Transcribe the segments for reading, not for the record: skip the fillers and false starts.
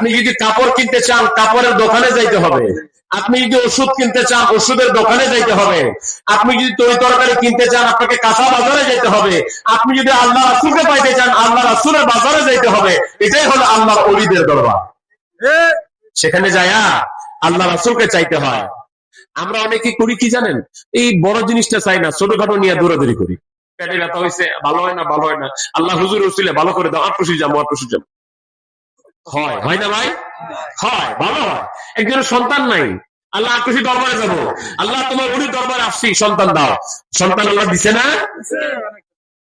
আপনি যদি কাপড় কিনতে চান কাপড়ের দোকানে যাইতে হবে, আপনি যদি ওষুধ কিনতে চান ওষুধের দোকানে যাইতে হবে, আপনি যদি তরি তরকারি কিনতে চান আপনাকে কাঁচা বাজারে যেতে হবে, আপনি যদি আল্লাহ রাসূলকে পাইতে চান আল্লাহ রাসূলের বাজারে যাইতে হবে। এটাই হলো আল্লাহর ওলিদের দরবার। সেখানে যায়া আল্লাহ রাসূলকে চাইতে হয়। আমরা অনেকে করি কি জানেন, এই বড় জিনিসটা চাই না, ছোটখাটো নিয়ে দৌড়াদৌড়ি করি। পেটে ব্যথা হয়েছে, ভালো হয় না, ভালো হয় না, আল্লাহ হুজুর উসিলে ভালো করে দাও, আটপুষি যাবো, আটপুষি যাবো। হয় হয় না ভাই? হয়, ভালো হয়। একজনের সন্তান নাই, আল্লাহ আটপুষি দরবারে যাবো, আল্লাহ তোমার উনির দরবারে আসছি, সন্তান দাও। সন্তান আল্লাহ দিছে না?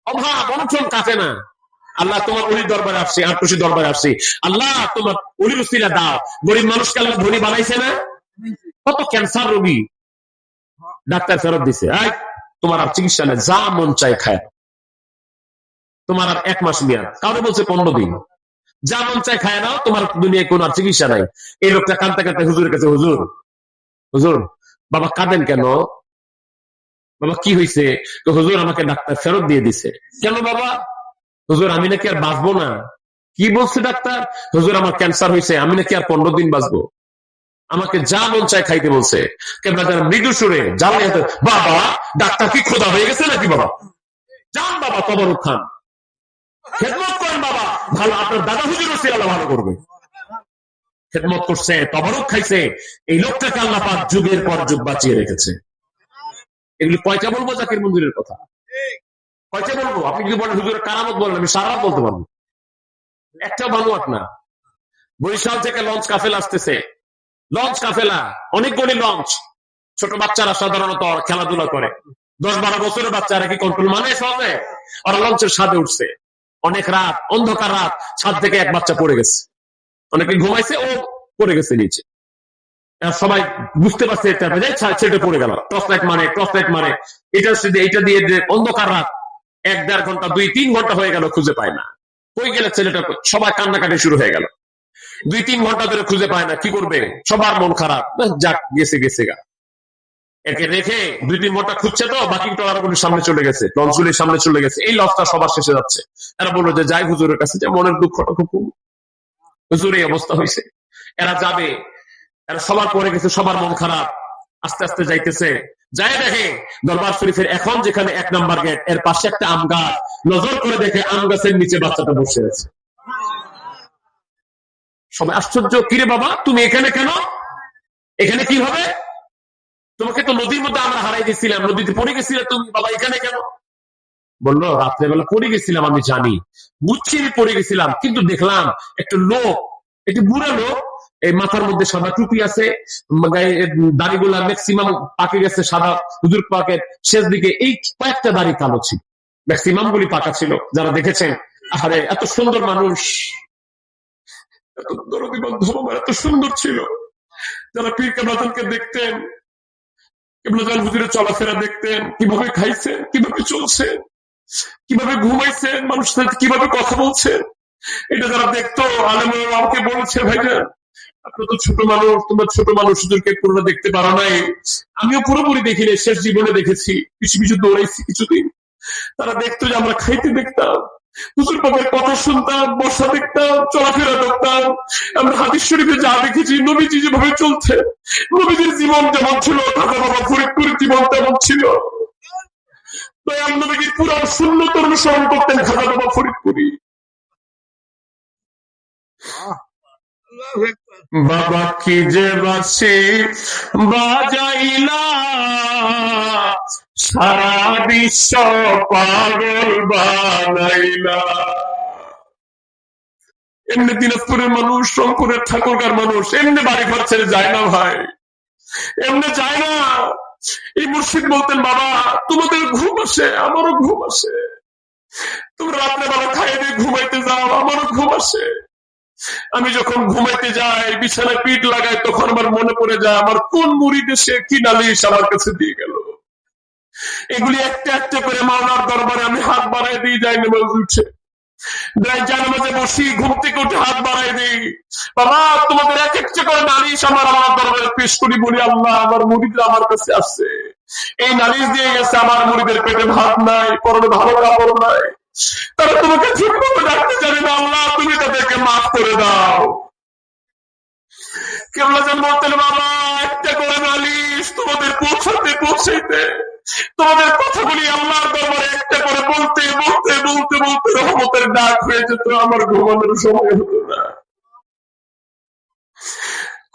অভাব অনশন কাটে না, আল্লাহ তোমার উনির দরবারে আসছি, আটপুষি দরবারে আসছি, আল্লাহ তোমার উনির উসিলা দাও। গরিব মানুষকে আল্লাহ ধনী বানাইছে না? কত ক্যান্সার রোগী ডাক্তার ফেরত দিছে, তোমার আর চিকিৎসা নেই, যা মন চায় খায়, তোমার আর 1 মাস মেয়াদ, কারো বলছে 15 দিন, যা মন চায় খায় নাও, তোমার দুনিয়ায় কোন আর চিকিৎসা নাই। এই লোকটা কাঁদতে কাঁদতে হুজুরের কাছে, হুজুর হুজুর বাবা কাঁদেন কেন, বাবা কি হয়েছে? হুজুর আমাকে ডাক্তার ফেরত দিয়ে দিছে। কেন বাবা? হুজুর আমি নাকি আর বাঁচবো না। কি বলছে ডাক্তার? হুজুর আমার ক্যান্সার হয়েছে, আমি নাকি আর 15 দিন বাঁচবো, আমাকে যা মন চায় খাইতে বলছে। মৃদু সুরে জ্বালিয়ে, বাবা ডাক্তার কি খোদা হয়ে গেছে নাকি? বাবা যান, বাবা তবরুক খান, খেদমত করেন বাবা, ভালো আপনার দাদা হুজুর আল্লাহ ভালো করবে। খেদমত করছে, তবরুক খাইছে, এই লোকটাকে আল্লাহ পাক যুগের পর যুগ বাঁচিয়ে রেখেছে। এগুলি কয়টা বলবো জাকির মন্দিরের কথা? কয়টা বলবো? আপনি যদি বলেন হুজুরের কারামত বলেন, আমি সারা রাত বলতে পারবো। একটা বানুয়াট না। বরিশাল থেকে লঞ্চ কাফেলা আসতেছে, লঞ্চ কাফেলা, অনেকগুলি লঞ্চ। ছোট বাচ্চারা সাধারণত খেলাধুলা করে, 10-12 বছরের বাচ্চারা কি কন্ট্রোল মানে সহজে? ওরা লঞ্চের ছাদে উঠছে, অনেক রাত, অন্ধকার রাত, ছাদ থেকে এক বাচ্চা পড়ে গেছে, অনেকে ঘুমাইছে, ও পড়ে গেছে নিচে। সবাই বুঝতে পারছে ছেলে পড়ে গেল, টর্চ লাইট মারে, এটা দিয়ে অন্ধকার রাত, 1-1.5 ঘন্টা 2-3 ঘন্টা হয়ে গেল, খুঁজে পায় না। কই গেলে ছেলেটা? সবাই কান্নাকাটি শুরু হয়ে গেল, 2-3 ঘন্টা ধরে খুঁজে পায় না। কি করবে? সবার মন খারাপ, যাক গেছে গা। একে রেখে 2-3 ঘন্টা খুঁজছে, তো বাকি ট্রলারগুলির সামনে চলে গেছে, লঞ্চগুলির সামনে চলে গেছে, এই লঞ্চটা সবার শেষে যাচ্ছে। এরা বললো যে যাই হুজুরের কাছে, যে মনের দুঃখটা খুব, হুজুর এই অবস্থা হয়েছে। এরা যাবে, এরা সবার পড়ে গেছে, সবার মন খারাপ, আস্তে আস্তে যাইতেছে। যাই দেখে দরবার শরীফের এখন যেখানে 1 নাম্বার গেট, এর পাশে একটা আম গাছ, নজর করে দেখে আম গাছের নিচে বাচ্চাটা বসে আছে। সবাই আশ্চর্য, কিরে বাবা তুমি এখানে কেন? এখানে কি হবে? তোমাকে তো নদীর মধ্যে আমরা হারাই দিয়েছিলাম, নদীতে পড়ে গেছিলে তুমি, বাবা এখানে কেন? বললো রাত্রেবেলা পড়ে গেছিলাম, আমি জানি, বুঝছি পড়ে গেছিলাম, কিন্তু দেখলাম একটা লোক, একটু বুড়া লোক, এই মাথার মধ্যে সাদা টুপি আছে, দাড়িগুলা ম্যাক্সিমাম পাকে গেছে, সাদা হুজুর পাকের শেষ দিকে এই কয়েকটা দাড়ি কালো ছিল, ম্যাক্সিমাম গুলি পাকা ছিল। যারা দেখেছেন, আরে এত সুন্দর মানুষ, এত সুন্দর ছিল। যারা পীর কেবলাকে দেখতেন, কেবলাজান হুজুরের চলাফেরা দেখতেন, কিভাবে খাইছেন, কিভাবে চলছেন, কিভাবে ঘুমাইছেন, মানুষের সাথে কিভাবে কথা বলছেন, এটা যারা দেখতো, আলেমরা আমাকে বলেছে, ভাইজান আপনার তো ছোট মানুষ, তোমরা ছোট মানুষ, হুজুরকে পুরো দেখতে পারো নাই। আমিও পুরোপুরি দেখিনি, শেষ জীবনে দেখেছি, পিছু পিছু দৌড়াইছি কিছুদিন। তারা দেখতো যে আমরা খাইতে দেখতাম, হুজুর পাকের কথা শুনতাম, বসা দেখতাম, চলাফেরা দেখতাম। আমরা হাদিস শরীফে যা দেখেছি, নবীজি যেভাবে চলছে, নবীজির জীবন যেমন ছিল, খাজা বাবা ফরিদপুরের জীবন তেমন ছিল। দয়াল নবীজির পুরো সুন্নত অনুসরণ করতেন খাজা বাবা ফরিদপুরি। বাবা কি যে বাসি বাজাইলা, সারা বিশ্ব পাগল বানাইলা। এমনি দিনাজপুরের মানুষ, রংপুরের ঠাকুরগার মানুষ এমনি বাড়ি ঘর ছেড়ে যায় না ভাই, এমনি যায় না। এই মুর্শিদ বলতেন, বাবা তোমাদের ঘুম আসে, আমারও ঘুম আসে, তোমরা রাত্রেবেলা খাইয়ে দিয়ে ঘুমাইতে যাও, আমারও ঘুম আসে। আমি যখন ঘুমাইতে যাই, বিছানায় পিঠ লাগাই, তখন আমার মনে পড়ে যায় আমার কোন মুরিদ এসে কি নালিশ আমার কাছে দিয়ে গেল। এগুলি একটা একটা করে মাওলার দরবারে আমি হাত বাড়াই দিয়ে যাই, নামাজ উঠে জানামাজে বসি, ঘুম থেকে উঠে হাত বাড়াই দিই, বাবা তোমাদের এক একটা করে নালিশ আমার আল্লাহর দরবারে পেশ করি, বলি আল্লাহ আমার মুরিদরা আমার কাছে আসছে, এই নালিশ দিয়ে গেছে, আমার মুরিদের পেটে ভাত নাই, পরনে ভালো কাপড় নাই, তারা তোমাকে ঠিক মতো ডাকতে জানে না, আল্লাহ তুমি তাদেরকে মাফ করে দাও। কেবলাজান বলতেন, বাবা একটা করে নালিশ তোমাদের পৌঁছাইতে তোমাদের কথাগুলি আল্লাহর দরবারে একটা করে বলতে বলতে বলতে বলতে রহমতের ডাক হয়ে যেত, আমার ঘুমানোর সময় হতো না।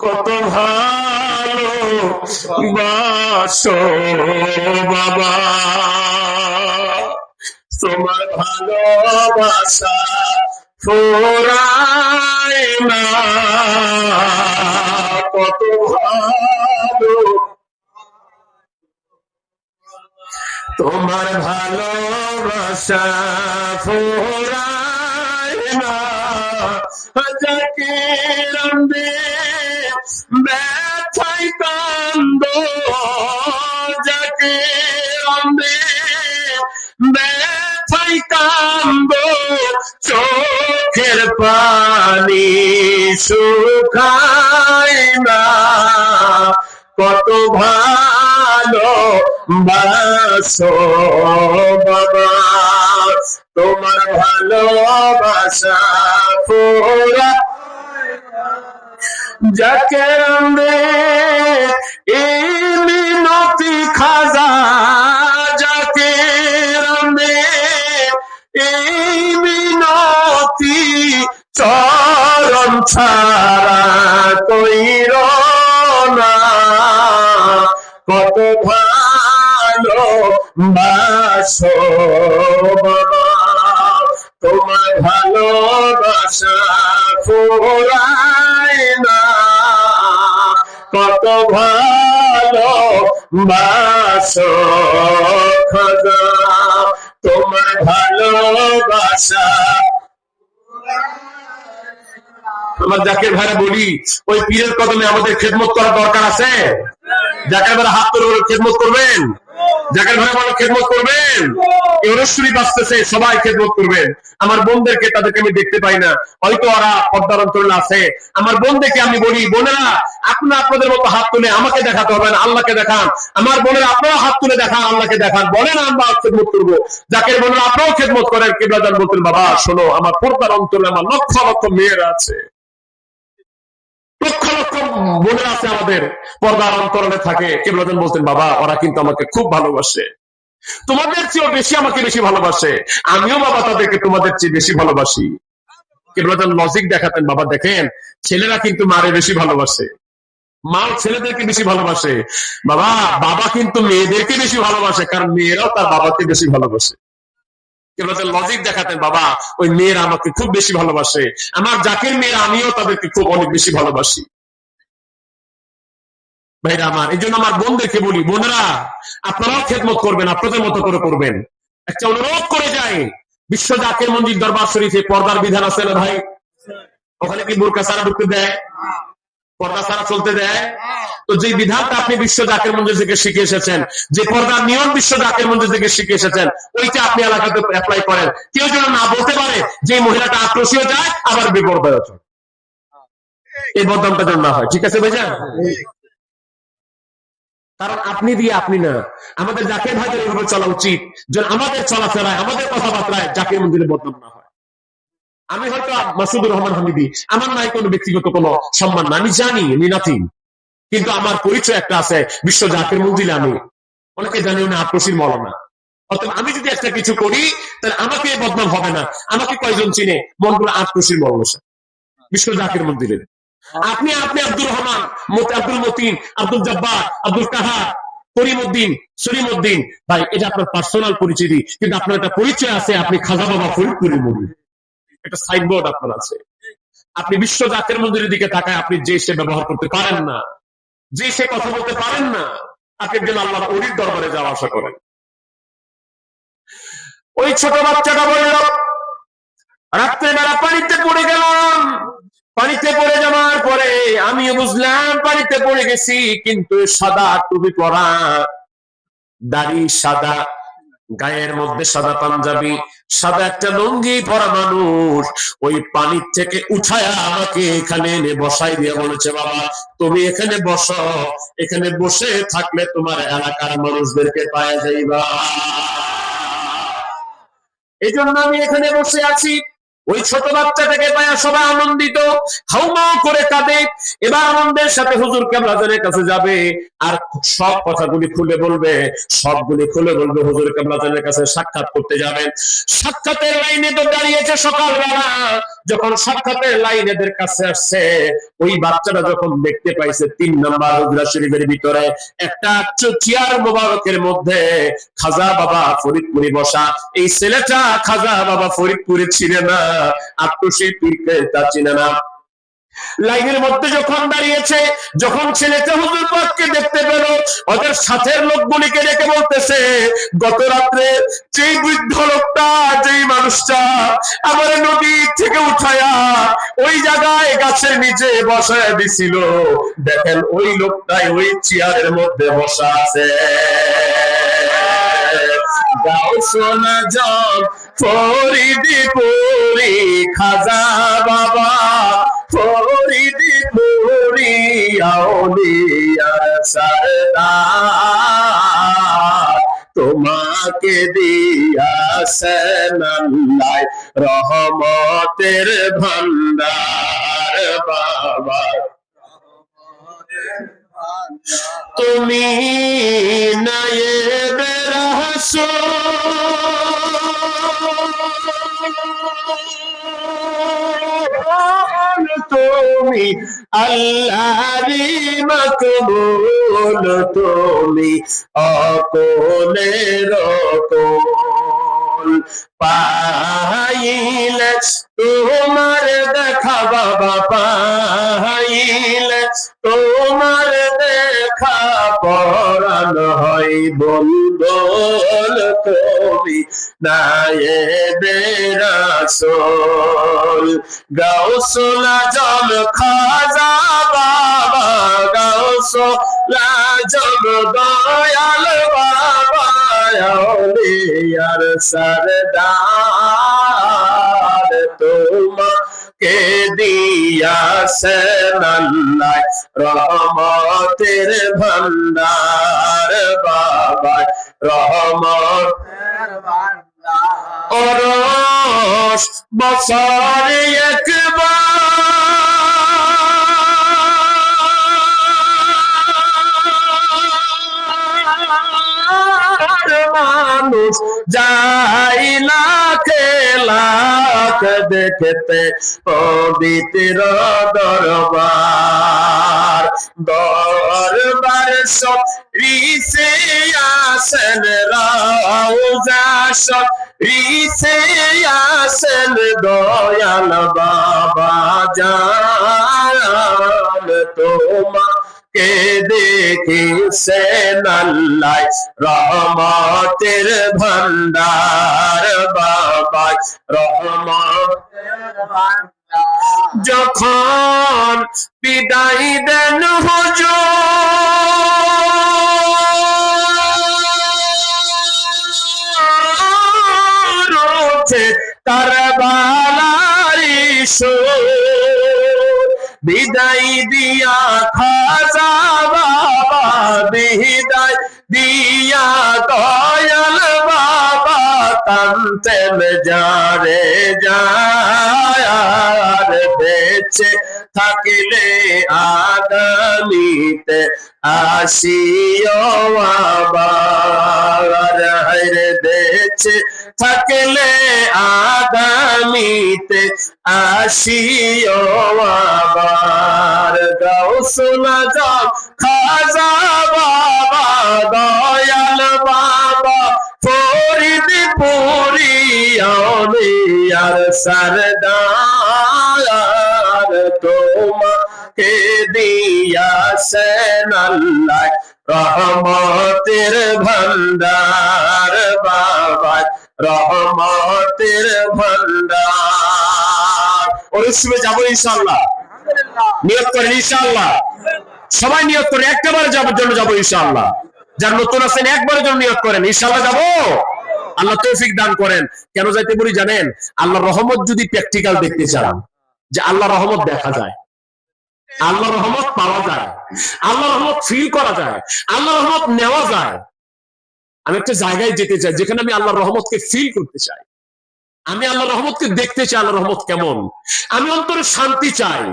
কত ভালো বাসো বাবা, তোমার ভালোবাসা ফুরায় না। কত ভালো তোমার ভালোবাসা ফুরায় না। যাকে রান্দে ব্যথায় কান্দ, যাকে রান্দে ব্যথায় কান্দ, চোখের পানি শুকায় না। কত ভালো বাসো বাবা, তোমার ভালোবাসা পুরা। যাকে রান্দে এই মিনতি খাজা, যাকে রান্দে এই মিনতি চরণ ছাড়া কইর না। কত ভালো বাসো বাবা, তোমার ভালোবাসা ফুরায় না। কত ভালো বাসো খাজা, তোমার ভালোবাসা। আমার জাকির ভাইরা বলি, ওই পীরের কদমে আমাদের খেদমত করার দরকার আছে। জাকির ভাইরা হাত তুলে খেদমত করবেন, জাকির ভাই বলে খেদমত করবেন। শরীফ আসতেছে, সবাই খেদমত করবেন। আমার বোনদেরকে, তাদেরকে আমি দেখতে পাই না, হয়তো ওরা পর্দার অঞ্চলে আছে। আমার বোনদেরকে আমি বলি, বোনেরা আপনারা আপনাদের মতো হাত তুলে আমাকে দেখাতে হবে না, আল্লাহকে দেখান। আমার বোনেরা আপনারা হাত তুলে দেখান, আল্লাহকে দেখান, বলেন আমরা খেদমত করবো। জাকির বোনেরা আপনারাও খেদমত করেন। কিবলাজান বলতেন, বাবা শোনো, আমার পর্দার অঞ্চলে আমার লক্ষ লক্ষ মেয়েরা আছে, লক্ষ লক্ষ বোনেরা আছে আমাদের পর্দার অন্তরালে থাকে। কিবলাজান বলতেন, বাবা ওরা কিন্তু আমাকে খুব ভালোবাসে, তোমাদের চেয়েও বেশি আমাকে বেশি ভালোবাসে, আমিও বাবা তাদেরকে তোমাদের চেয়ে বেশি ভালোবাসি। কিবলাজান লজিক দেখাতেন, বাবা দেখেন ছেলেরা কিন্তু মারে বেশি ভালোবাসে, মা ছেলেদেরকে বেশি ভালোবাসে, বাবা বাবা কিন্তু মেয়েদেরকে বেশি ভালোবাসে, কারণ মেয়েরাও তার বাবাকে বেশি ভালোবাসে। কিবলাজান লজিক দেখাতেন, বাবা ওই মেয়েরা আমাকে খুব বেশি ভালোবাসে, আমার জাকির মেয়েরা আমিও তাদেরকে খুব অনেক বেশি ভালোবাসি। ভাইরা আমার, এই জন্য আমার বোনদেরকে বলি, বোনেরা আপনারাও খেদমত করবেন, আপনাদের মতো করে করবেন। একটা অনুরোধ করে যাই, বিশ্ব জাকির মঞ্জিল দরবার শরীফে পর্দার বিধান আছে না ভাই? ওখানে কি বোরকা ছাড়া ঢুকতে দেয়? পর্দা ছাড়া চলতে দেয়? তো যে বিধানটা আপনি বিশ্ব জাকির মঞ্জিল থেকে শিখে এসেছেন, যে পর্দার নিয়ম বিশ্ব জাকির মঞ্জিল থেকে শিখে এসেছেন, ওইটা আপনি এলাকাতে অ্যাপ্লাই করেন। কেউ যেন না বলতে পারে যে মহিলাটা আক্রোশীয় যায় আবার বেপরদায় আছে, এই বদনামটা যেন না হয়। ঠিক আছে ভাইজান? কারণ আপনি দিয়ে আপনি না, আমাদের জাকির ভাইদের এভাবে চলা উচিত যেন আমাদের চলাফেরায়, আমাদের কথাবার্তায় জাকির মন্দিরে বদনাম না হয়। আমি হয়তো মাসুদুর রহমান হামিদি, আমার নাই কোনো ব্যক্তিগত কোনো সম্মান না, আমি জানি আমি নাথিং, কিন্তু আমার পরিচয় একটা আছে বিশ্ব জাকির মন্দিরে। আমি অনেকে জানি উনি আক্রোশীর মৌলানা, অর্থাৎ আমি যদি একটা কিছু করি তাহলে আমাকে বদনাম হবে না। আমাকে কয়জন চিনে? মনগুলো আক্রোশীর মৌলানা বিশ্ব জাকির মন্দিরের। আপনি আপনি আব্দুর রহমান, আব্দুল মতিন, আব্দুল জব্বার, আব্দুল কাহার, করিমউদ্দিন, সলিমউদ্দিন, ভাই এটা আপনার পার্সোনাল পরিচয়, কিন্তু আপনার একটা পরিচয় আছে, আপনি খাজা বাবা ফরিদপুরের মুরিদ, একটা সাইনবোর্ড আপনার আছে। আপনি বিশ্ব জাকির মন্দিরের দিকে তাকায় আপনি যে সে ব্যবহার করতে পারেন না, যে সে কথা বলতে পারেন না, আপনি একজন আল্লাহর ওলির দরবারে যাওয়া আশা করেন। ওই ছোট বাচ্চাটা বলল, রাত্রেবেলা পানিতে পড়ে গেলাম, পানিতে পড়ে যাওয়ার পরে আমিও বুঝলাম পানিতে পড়ে গেছি, কিন্তু সাদা টুপি পরা, দাড়ি সাদা, গায়ের মধ্যে সাদা পাঞ্জাবি, সাদা একটা লুঙ্গি পরা মানুষ ওই পানির থেকে উঠায়া আমাকে এখানে এনে বসাই দিয়ে বলেছে, বাবা তুমি এখানে বসো, এখানে বসে থাকলে তোমার এলাকার মানুষদেরকে পাওয়া যাইবা। এই জন্য আমি এখানে বসে আছি। ওই ছোট বাচ্চাটাকে পায়া সবাই আনন্দিত, হাউমাউ করে কাঁদে। এবার আনন্দের সাথে হুজুর কেবলাজানের কাছে যাবে আর সব কথাগুলি খুলে বলবে, সবগুলি খুলে বলবে, হুজুর কেবলাজানের কাছে সাক্ষাৎ করতে যাবে। সাক্ষাতের লাইনে তো দাঁড়িয়েছে সকালবেলা, যখন সাক্ষাতের লাইনেদের কাছে আসছে, ওই বাচ্চাটা যখন দেখতে পাইছে 3 নম্বর হুজরা শরীফের ভিতরে একটা চেয়ার মোবারকের মধ্যে খাজা বাবা ফরিদপুরি বসা, এই ছেলেটা খাজা বাবা ফরিদপুরি চিনে না, আত্মশী পীরকে তা চিনে না। লাইনের মধ্যে যখন দাঁড়িয়েছে, যখন ছেলেটা হুজুর পাককে দেখতে পেল, ওদের সাথের লোকগুলিকে ডেকে বলতেছে, গত রাত্রে যেই বৃদ্ধ লোকটা, যেই মানুষটা আমার নদী থেকে উঠায়া ওই জায়গায় গাছের নিচে বসায় দিছিল, দেখেন ওই লোকটাই ওই চেয়ারের মধ্যে বসা আছে। গাও সোনা জল ফরিদপুরি খাজা বাবা ফরিদপুরি আউলিয়ার সরদার, তোমাকে দিয়াছেন আল্লাহ রহমতের ভান্ডার বাবা, তুমি নায়েবে রাসূল, তুমি আল্লাহরি মাকবুল, তুমি অকলের অকল, পাইলে তোমার দেখা বাবা, পাইলে তোমার দেখা পরাণ হয় বলবল, তুমি নায়েবে রাসূল। গাউসুল আজম খাজা বাবা, গাউসুল আজম দয়াল বাবা, আউলিয়ার সরদার, তোমাকে দিয়াছেন আল্লাহ রহমতের ভান্ডার বাবা, রহমতের ভান্ডার। ওরস বছরে একবার মানুষ যাই লাখে লাখ দেখতে পবিত্র দরবার, দরবার সব রিসে আসেন রাউজা, সব রিসে আসেন দয়াল বাবা জান, তোমাকে দেখিছেন আল্লাহ রহমতের ভান্ডার বাবা, রহমতের ভান্ডার। যখন বিদায় দেন হুজুর, কারবালারি সুর, বিদায় দিয়া খাজা বাবা, বিদায় দিয়া দয়াল বাবা, কান্তেন যারে যার, বেঁচে থাকিলে আগামীতে আসিও আবার, বেঁচে থাকলে আগামীতে আসিও আবার। গাউসুল আজম খাজা বাবা, দয়াল বাবা ফরিদপুরি আউলিয়ার সরদার, তোমাকে দিয়াছেন আল্লাহ রহমতের ভান্ডার বাবা, রহমতের ভান্ডার। ওর উৎসবে যাবো ইনশাআল্লাহ, নিয়ত করেন ইনশাআল্লাহ, সবাই নিয়ত করে একবারের জন্য যাবো ইনশাআল্লাহ। যার নতুন আছেন একবারের জন্য নিয়ত করেন ইনশাআল্লাহ যাবো, আল্লাহ তৌফিক দান করেন। কেন যাইতে বলি জানেন? আল্লাহ রহমত যদি প্র্যাকটিক্যাল দেখতে চান, যে আল্লাহ রহমত দেখা যায়, আল্লাহ রহমত পাওয়া যায়, আল্লাহ রহমত ফিল করা যায়, আল্লাহ রহমত নেওয়া যায়। আমি একটা জায়গায় যেতে চাই যেখানে আমি আল্লাহর রহমতকে ফিল করতে চাই। আমি আল্লাহর রহমতকে দেখতে চাই। আল্লাহর রহমত কেমন? আমি অন্তরে শান্তি চাই।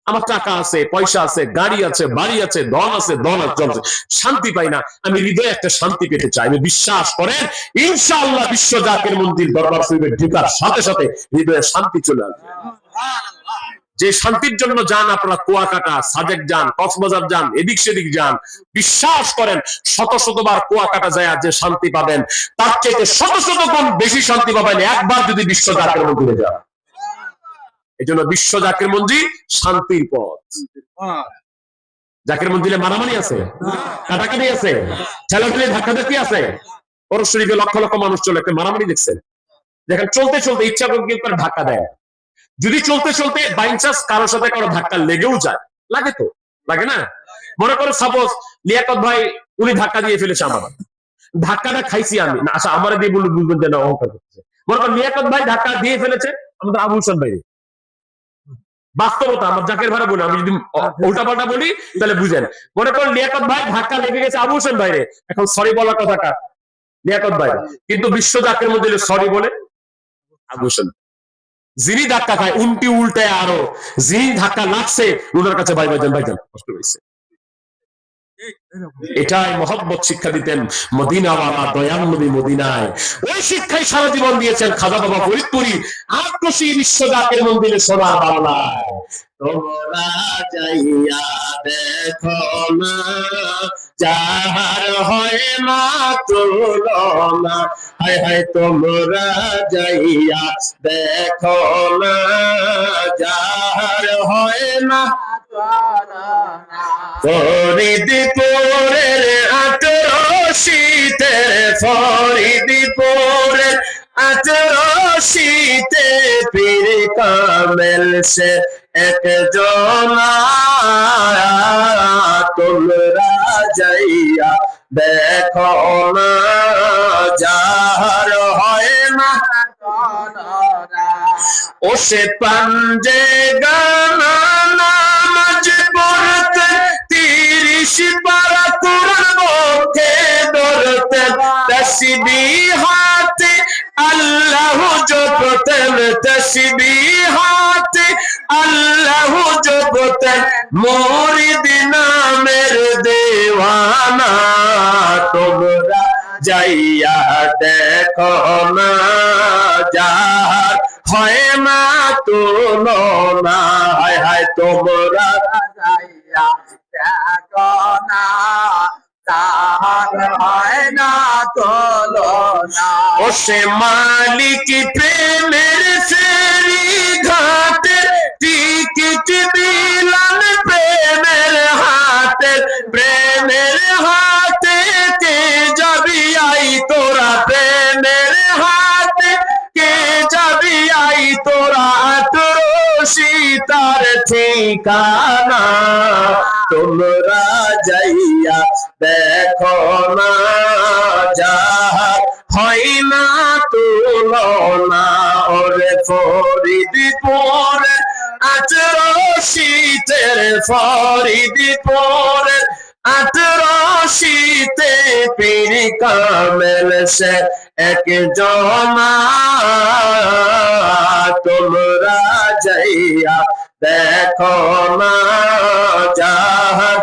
আমার টাকা আছে, পয়সা আছে, গাড়ি আছে, বাড়ি আছে, ধন আছে, শান্তি পাই না। আমি হৃদয়ে একটা শান্তি পেতে চাই। আমি বিশ্বাস করেন ইনশাআল্লাহ বিশ্ব জাকের মন্দির দরবার শরীফে ঢোকার সাথে সাথে হৃদয়ে শান্তি চলে আসবে। যে শান্তির জন্য যান আপনারা, কুয়াকাটা, সাজেক যান, কক্সবাজার যান, এদিক সেদিক যান, বিশ্বাস করেন শত শতবার কুয়াকাটা যায় যে শান্তি পাবেন, তার চাইতে শত শত গুণ বেশি শান্তি পাবেন একবার যদি বিশ্ব জাকের মন্দিরে যান। এই জন্য বিশ্ব জাকের মন্দির শান্তির পথ। জাকের মন্দিরে মারামারি আছে, কাটাকাটি আছে, ঠেলাঠেলি ধাক্কাধাক্কি আছে। ওর শরীফে লক্ষ লক্ষ মানুষ চলে, একটা মারামারি দেখছেন, দেখেন চলতে চলতে ইচ্ছা করে কেউ তার ধাক্কা দেয়। যদি চলতে চলতে বাই চান্স কারোর সাথে কারো ধাক্কা লেগেও যায়, লাগে তো লাগে না? মনে করো সাপোজ লিয়াকত ভাই উনি ধাক্কা দিয়ে ফেলেছে, আমার ধাক্কাটা খাইছি আমি না, আচ্ছা আমার দিয়ে বলুন, বুঝবেন যে না অহংকার করতেছে। মনে করো লিয়াকত ভাই ধাক্কা দিয়ে ফেলেছে আমাদের আবু হোসেন ভাই। বাস্তবতা, আমার জাকের ভাড়া বলি, আমি যদি উল্টা পাল্টা বলি তাহলে বুঝেন। মনে করো লিয়াকত ভাই ধাক্কা লেগে গেছে আবু হোসেন ভাইরে, এখন সরি বলার কথা কার? লিয়াকত ভাই। কিন্তু বিশ্ব জাকের মধ্যে সরি বলে আবু হোসেন। যিনি ধাক্কা খায় উল্টি উল্টায় আরো, যিনি ধাক্কা লাগছে ওনার কাছে ভাই ভাইজান ভাইজান কষ্ট হয়েছে। এটাই মহব্বত শিক্ষা দিতেন মদিনাওয়ালা দয়াল নবী মদিনায়। ওই শিক্ষায় সারা জীবন দিয়েছেন খাজা বাবা ফরিদপুরি। আক্রোশী বিশ্ব জাকের মন্দিরে সোনার বাংলায়। তোমরা যাইয়া দেখো না যাহার হয় না তুলনা, হায় হায় তোমরা যাইয়া দেখো না যাহার হয় না। ফরিদপুরের ৮৮তে, ফরিদপুরের ৮৮তে পীর কামেল সে একজনা। তোমরা যাইয়া দেখো না যাহার হয় না। ও সে পাঞ্জে গানা নামাজ পড়তে ৩০ পারা কোরআন মুখে ধরতেন, তাসবিহাতে আল্লাহ জপতেন, তাসবিহাতে আল্লাহ জপতেন, মুরিদ নামের দেওয়ানা। তোমরা যাইয়া দেখো না যাহার হয় না তুলনা, হায় হায় তোমরা যাইয়া দেখো না যাহার হয় না তুলনা। ও সে মালিক প্রেমের ফেরি ঘাটে, টিকিট বিলান প্রেমের হাতে, প্রেমের হাতে কে যাবি আই তোরা, প্রেমের হাতে কে যাবি আই তোরা। ৮৮ তার ঠিকানা। তোমরা যাইয়া দেখো না যাহার হয় না তুলনা। ওরে ফরিদপুরের ৮৮তে, ফরিদপুরের ৮৮তে পীর কামেল সে একজনা। তোমরা যাইয়া দেখো না যাহার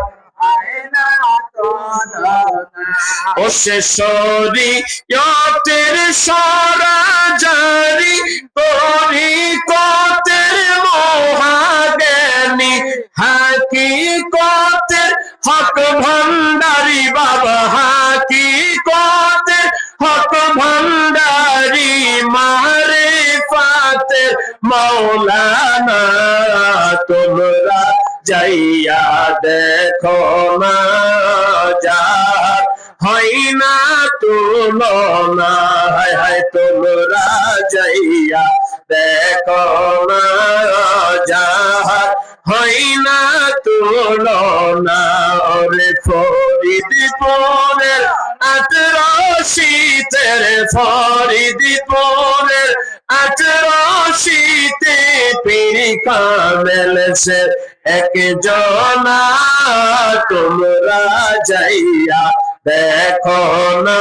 ও সে শরীয়তের সরাজারি, তরিকতের মহাজ্ঞানী, হাকিকতের হক ভান্ডারি বাবা, হাকিকতের হক ভান্ডারি, মারিফাতের মাওলানা। তোমরা যাইয়া দেখো না যাহার হয় না তুলনা, হায় হায় তোমরা যাইয়া দেখো না যাহার হয় না তুলনা। ওরে ফরিদপুরের ৮৮তে, ফরিদপুরের ৮৮তে পীর কামেল সে একজনা। তোমরা যাইয়া দেখো না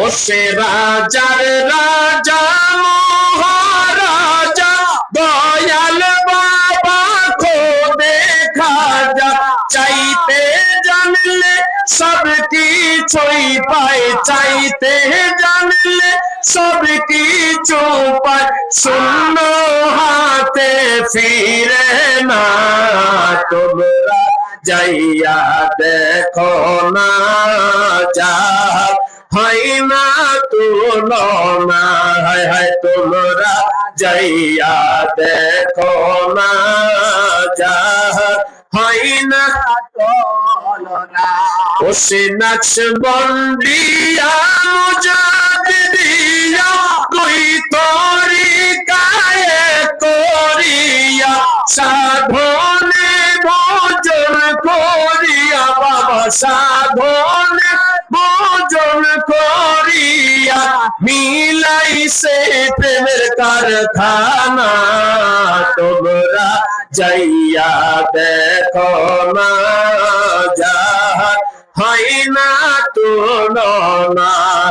ও সে রাজার রাজা মহারাজা দয়াল বাবা খো দেখা যা চাইতে জানলে সব কিছুই পায় চাইতে জানলে সব কিছু পায় শূন্য হাতে ফিরে না তোমরা যাইয়া দেখো না যা হয় না তুলনা হায় হায় তোমরা যাইয়া দেখো না যা হয় না ও সে নকশবন্দিয়া মুজাদ্দিদিয়া কই তরিকায় করিয়া সাধনে ভজন করিয়া বাবা সাধনে ভজন করিয়া মিলাইছে প্রেমের কারখানা তোমরা যাইয়া দেখো না যা হয় না তুলনা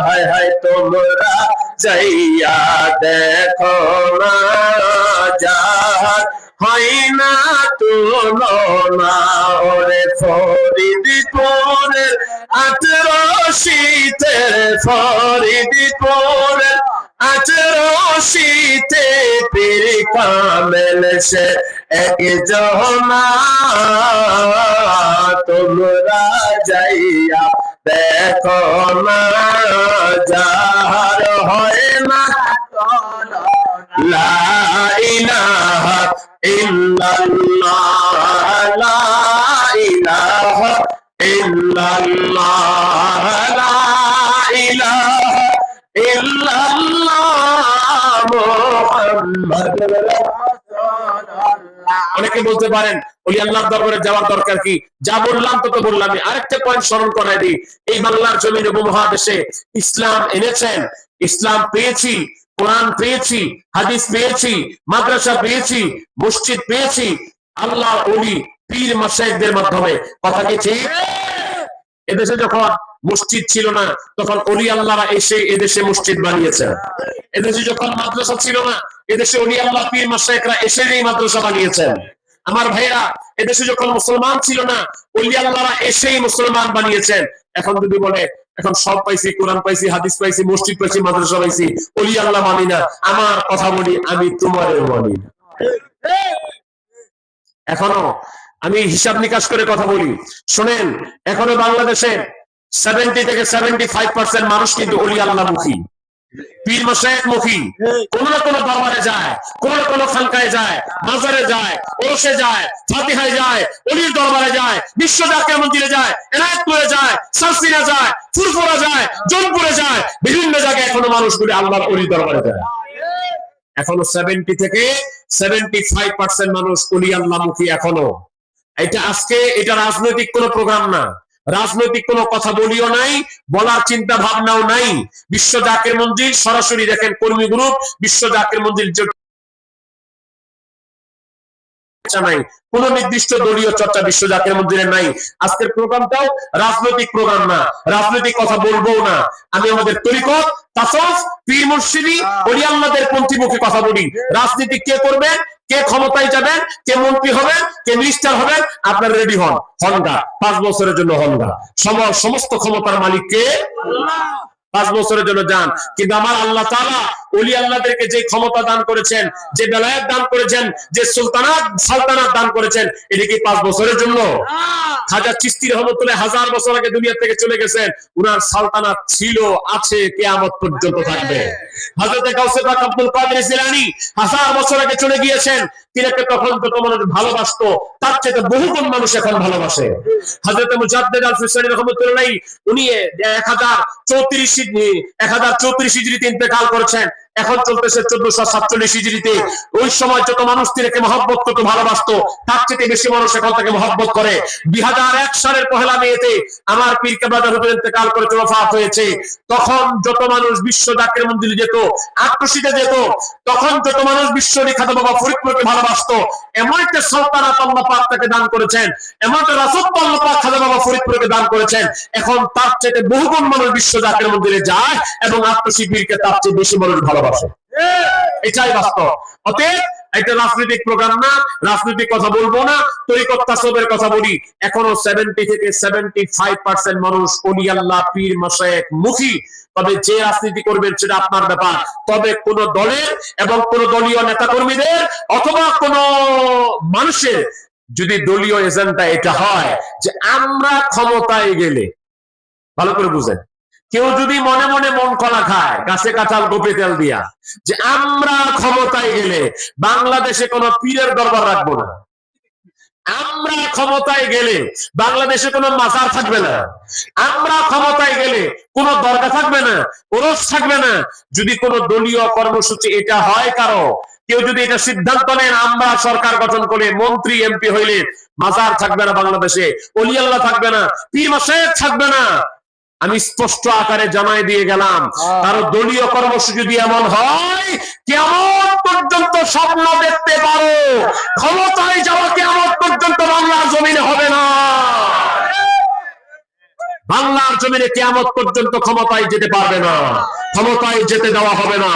হায় হায় তোমরা যাইয়া দেখো না যা হয় না তুলনা ওরে ফরিদপুরের 18 শীতের ফরিদপুরের 18 শীতে পীর কামেল সে এক জহনা তোমরা যাইয়া দেখো না যার হয় না লা ইলাহা ইল্লাল্লাহ লা ইলাহা ইল্লাল্লাহ লা ইলাহা ইল্লাল্লাহ মুহাম্মাদুর রাসূলুল্লাহ। অনেকে বলতে পারেন ওলি আল্লাহর দরবারে যাওয়ার দরকার কি? যা বললাম তো বললামই। আরেকটা পয়েন্ট স্মরণ করাই দিই, এই বাংলার জমিনে উপমহাদেশে ইসলাম এনেছেন, ইসলাম পেয়েছি, কোরআন পেয়েছি, হাদিস পেয়েছি, মাদ্রাসা পেয়েছি, মসজিদ পেয়েছি আল্লাহ ওলি পীর মাশায়েখদের মাধ্যমে। কথা কি ঠিক? এদেশে যখন মসজিদ ছিল না তখন ওলি আল্লাহরা এসে এদেশে মসজিদ বানিয়েছেন। এদেশে যখন মাদ্রাসা ছিল না এদেশে ওলি আল্লাহ পীর মাশায়েখরা এসে এই মাদ্রাসা বানিয়েছেন। আমার ভাইরা, এদেশে যখন মুসলমান ছিল না ওলি আল্লাহরা এসেই মুসলমান বানিয়েছেন। এখন যদি বলে এখন সব পাইছি, কোরআন পাইছি, হাদিস পাইছি, মসজিদ পাইছি, মাদ্রাসা পাইছি, ওলি আল্লাহ মানি না, আমার কথা বলি আমি তোমারও মানি না। এখনো আমি হিসাব নিকাশ করে কথা বলি, শোনেন, এখনো বাংলাদেশে 70 থেকে 75% মানুষ কিন্তু ওলি আল্লাহ মুখী, পীর মাশায়েখ মুখী। কোন না কোন দরবারে যায়, কোন না কোন খানকায় যায়, মাজারে যায়, ওরসে যায়, ফাতিহায় যায়, ওলির দরবারে যায়, বিশ্ব জাকির মন্দিরে যায়, এনায়েতপুরে যায়, সালসিনা যায়, ফুরফুরা যায়, জোনপুরে যায়, বিভিন্ন জায়গায় এখনো মানুষগুলি আল্লাহর ওলির দরবারে যায়। এখনো 70 থেকে 75% মানুষ ওলি আল্লাহ মুখী এখনো। এটা আজকে এটা রাজনৈতিক কোন প্রোগ্রাম না, রাজনৈতিক কোন কথা বলিও নাই, বলার চিন্তা ভাবনাও নাই। বিশ্ব জাকির মন্দির সরাসরি দেখেন, কর্মী গ্রুপ বিশ্ব জাকির মন্দির নাই, কোন নির্দিষ্ট দলীয় চর্চা বিশ্ব জাকির মন্দিরে নাই। আজকের প্রোগ্রামটাও রাজনৈতিক প্রোগ্রাম না, রাজনৈতিক কথা বলবো না। আমি আমাদের তরিকত, তাসাউফ, পীর মুর্শিদি, ওলি আল্লাহদের পন্থীমুখী কথা বলি। রাজনীতি কে করবেন, কে ক্ষমতায় যাবেন, কে মন্ত্রী হবেন, কে মিনিস্টার হবেন, আপনারা রেডি হন, হনগা 5 বছরের জন্য হনগা। সমস্ত ক্ষমতার মালিক কে? আল্লাহ। 5 বছরের জন্য যান। কিন্তু আমার আল্লাহ তাআলা ওলি আল্লাহদেরকে যে ক্ষমতা দান করেছেন, যে বেলায়েত দান করেছেন, যে সালতানাত দান করেছেন, এটা কি 5 বছরের জন্য? খাজা চিশতি রহমতুল্লাহ 1000 বছর আগে দুনিয়া থেকে চলে গেছেন, উনার সালতানাত ছিল, আছে, কিয়ামত পর্যন্ত থাকবে। হযরত গাউসে পাক আব্দুল কাদের জিলানী 1000 বছর আগে চলে গিয়েছেন, তিনাকে তখন তো মানুষ ভালোবাসতো, তার চেয়ে বহুগুণ মানুষ এখন ভালোবাসে। হযরত মুজাদ্দিদ আল-ফিসানি রহমতুল্লাহ উনি 1034 হিজরিতে ইন্তেকাল করেছেন। এখন চলতেছে 1447 হিজরিতে। ওই সময় যত মানুষ তিনাকে মহব্বত করতো, ভালোবাসতো, তার চেয়ে বেশি মানুষ এখন তাকে মহব্বত করে। 2001 সালের 1 মেতে আমার পীর কেবলা হুজুর ইন্তেকাল করে ওফাত হয়েছে। তখন যত মানুষ বিশ্ব জাকির মঞ্জিলে যেত, আক্রোশিতে যেত, তখন যত মানুষ বিশ্ব বিখ্যাত বাবা ফরিদপুরকে ভালোবাসতো, এমন একটা সালতানাত আল্লাহ পাক তাকে দান করেছেন, এমন একটা রাসূল আল্লাহ পাক খাজা বাবা ফরিদপুরকে দান করেছেন। এখন তার চেয়ে বহুগুণ মানুষ বিশ্ব জাকির মঞ্জিলে যায় এবং আক্রোশী পীরকে তার চেয়ে বেশি মানুষ ভালোবাসে। এটাই বাস্তব। অতএব এটা রাজনৈতিক প্রোগ্রাম না, রাজনৈতিক কথা বলবো না, তরিকত তাসাউফের কথা বলি। এখনো 70 থেকে 75% মানুষ ওলি আল্লাহ, পীর, মাশায়েখ মুখী। তবে যে রাজনীতি করবেন সেটা আপনার ব্যাপার। তবে কোন দলের এবং কোন দলীয় নেতা কর্মীদের অথবা কোন মানুষের যদি দলীয় এজেন্ডা এটা হয় যে আমরা ক্ষমতায় গেলে, ভালো করে বুঝেন, কেউ যদি মনে মনে মন কলা খায় গাছে কাঁঠাল গোপে তেল দিয়া, যে আমরা ক্ষমতায় গেলে বাংলাদেশে কোনো পীরের দরবার রাখবো না, আমরা ক্ষমতায় গেলে বাংলাদেশে কোনো মাজার থাকবে না, আমরা ক্ষমতায় গেলে কোনো দরগা থাকবে না, ওরস থাকবে না, যদি কোনো দলীয় কর্মসূচি এটা হয় কারো, কেউ যদি এটা সিদ্ধান্ত নেন আমরা সরকার গঠন করে মন্ত্রী এমপি হইলে মাজার থাকবে না বাংলাদেশে, ওলি আল্লাহ থাকবে না, পীর মাশায়েখ থাকবে না, আমি স্পষ্ট আকারে জানাই দিয়ে গেলাম, কারো দলীয় কর্মসূচি যদি এমন হয়, কেমন পর্যন্ত স্বপ্ন দেখতে পারো ক্ষমতায় যাওয়া কেমন পর্যন্ত বাংলার জমিনে হবে না। বাংলার জমিনে কিয়ামত পর্যন্ত ক্ষমতায় যেতে পারবে না, ক্ষমতায় যেতে দেওয়া হবে না।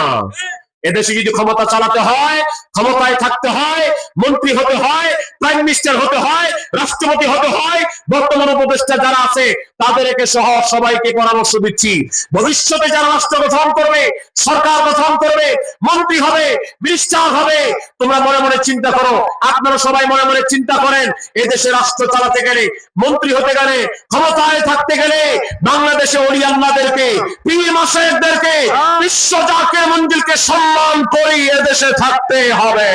এদেশে যদি ক্ষমতা চালাতে হয়, ক্ষমতায় থাকতে হয়, মন্ত্রী হতে হয়, প্রাইম মিনিস্টার হতে হয়, রাষ্ট্রপতি হতে হয়, বর্তমান উপদেষ্টা যারা আছে তাদেরকে সহ সবাইকে পরামর্শ দিচ্ছি, ভবিষ্যতে যারা রাষ্ট্র গঠন করবে, সরকার গঠন করবে, মন্ত্রী হবে, মিনিস্টার হবে, তোমরা মনে মনে চিন্তা করো, আপনারা সবাই মনে মনে চিন্তা করেন, এদেশে রাষ্ট্র চালাতে গেলে, মন্ত্রী হতে গেলে, ক্ষমতায় থাকতে গেলে বাংলাদেশে ওলি আল্লাহদেরকে, পীর মাশায়েখদেরকে, বিশ্ব জাকির মঞ্জিলকে সম্মান করে এদেশে থাকতে হবে,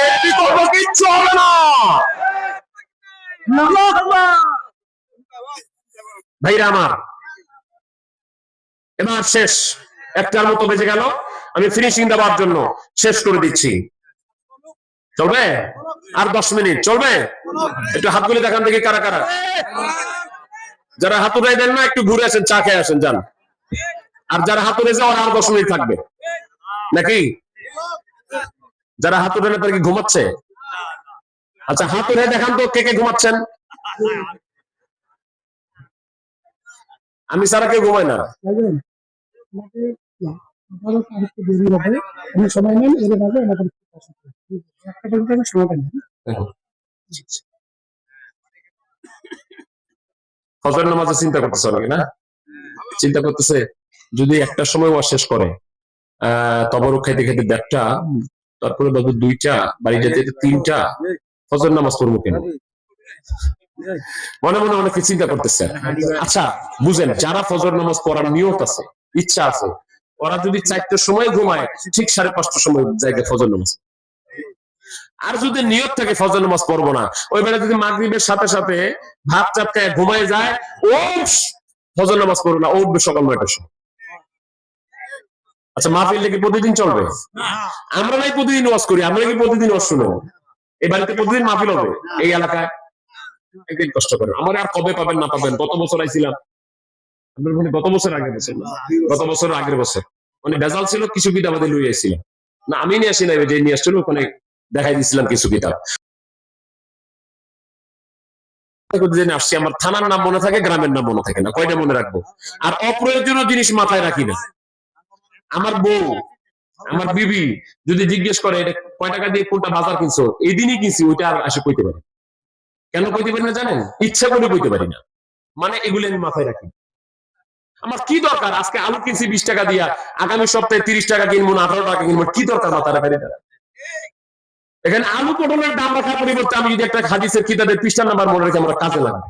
এর বিকল্প কিচ্ছু হবে না। ভাইরা আমার, এবার শেষ, একটার মতো বেজে গেল, আমি ফিনিশিং দেওয়ার জন্য শেষ করে দিচ্ছি। চলবে আর 10 মিনিট চলবে? একটু হাতগুলি দেখান দেখি কারা কারা, যারা হাত উঠাই দেন না একটু ঘুরে আসেন, চা খেয়ে আসেন যান, আর যারা হাত উঠে যাওয়ার আর 10 মিনিট থাকবে নাকি? যারা হাত উঠে না তারা কি ঘুমাচ্ছে? আচ্ছা হাত উঠে দেখান তো কে কে ঘুমাচ্ছেন। আমি সারা কেউ ঘুমাই না। ফজর নামাজে চিন্তা করতেছে নাকি না? চিন্তা করতেছে যদি একটা সময় ওয়াজ শেষ করে, তবরক খাইতে খাইতে 1টা, তারপরে বাবু 2টা, বাড়ি যেতে 3টা, ফজর নামাজ পড়বো কেন? মনে মনে অনেকে চিন্তা করতেছে। আচ্ছা বুঝেন, যারা ফজর নামাজ পড়ার নিয়ত আছে, ইচ্ছা আছে, ওরা যদি 4টার সময় ঘুমায়, ঠিক 5:30টার সময় জায়গায় ফজর নামাজ। আর যদি নিয়ত থাকে ফজর নামাজ পড়বো না, ওই বেলা যদি মাগরিবের সাথে সাথে ভাত চাপ খায় ঘুমায় যায়, ও ফজর নামাজ পড়বে না, ও উঠবে সকাল 9টার সময়। আচ্ছা মাহফিল কি প্রতিদিন চলবে? আমরা নাই প্রতিদিন ওয়াজ করি, আমরা কি প্রতিদিন ওয়াজ শুনবো? এই বাড়িতে প্রতিদিন মাহফিল হবে এই এলাকায়? একদিন কষ্ট করে, আমার আর কবে পাবেন না পাবেন। গত বছর আইছিলাম, আপনার মানে গত বছর আগের বছর, গত বছর আগের বছর মানে ভেজাল ছিল, কিছু কিতাব আমাদের লুই আইছিলাম না, আমি নিয়ে আসি না, যে নিয়ে আসছিল ওখানে দেখাই দিচ্ছিলাম কিছু কিতাব। আসছি, আমার থানার নাম মনে থাকে, গ্রামের নাম মনে থাকে না, কয়টা মনে রাখবো? আর অপ্রয়োজনীয় জিনিস মাথায় রাখি না। আমার বউ, আমার বিবি যদি জিজ্ঞেস করে এটা কয় টাকা দিয়ে কোনটা বাজার কিনছো, এই দিনই কিনছি, ওইটা আর আসে কইতে পারি। কেন কইতে পারি না জানেন? ইচ্ছা করে কইতে পারি না, মানে এগুলো আমি মাথায় রাখি। আমার কি দরকার আজকে আলু কিনছি 20 টাকা দিয়া, আগামী সপ্তাহে 30 টাকা কিনবো না 18 টাকা কিনবো, কি দরকার মাথায় রাখার? এখানে আলু পটলের দাম রাখার পরিবর্তে আমি যদি একটা হাদিসের কিতাবের পৃষ্ঠা নাম্বার মনে রেখে আমরা কাজে লাগবে,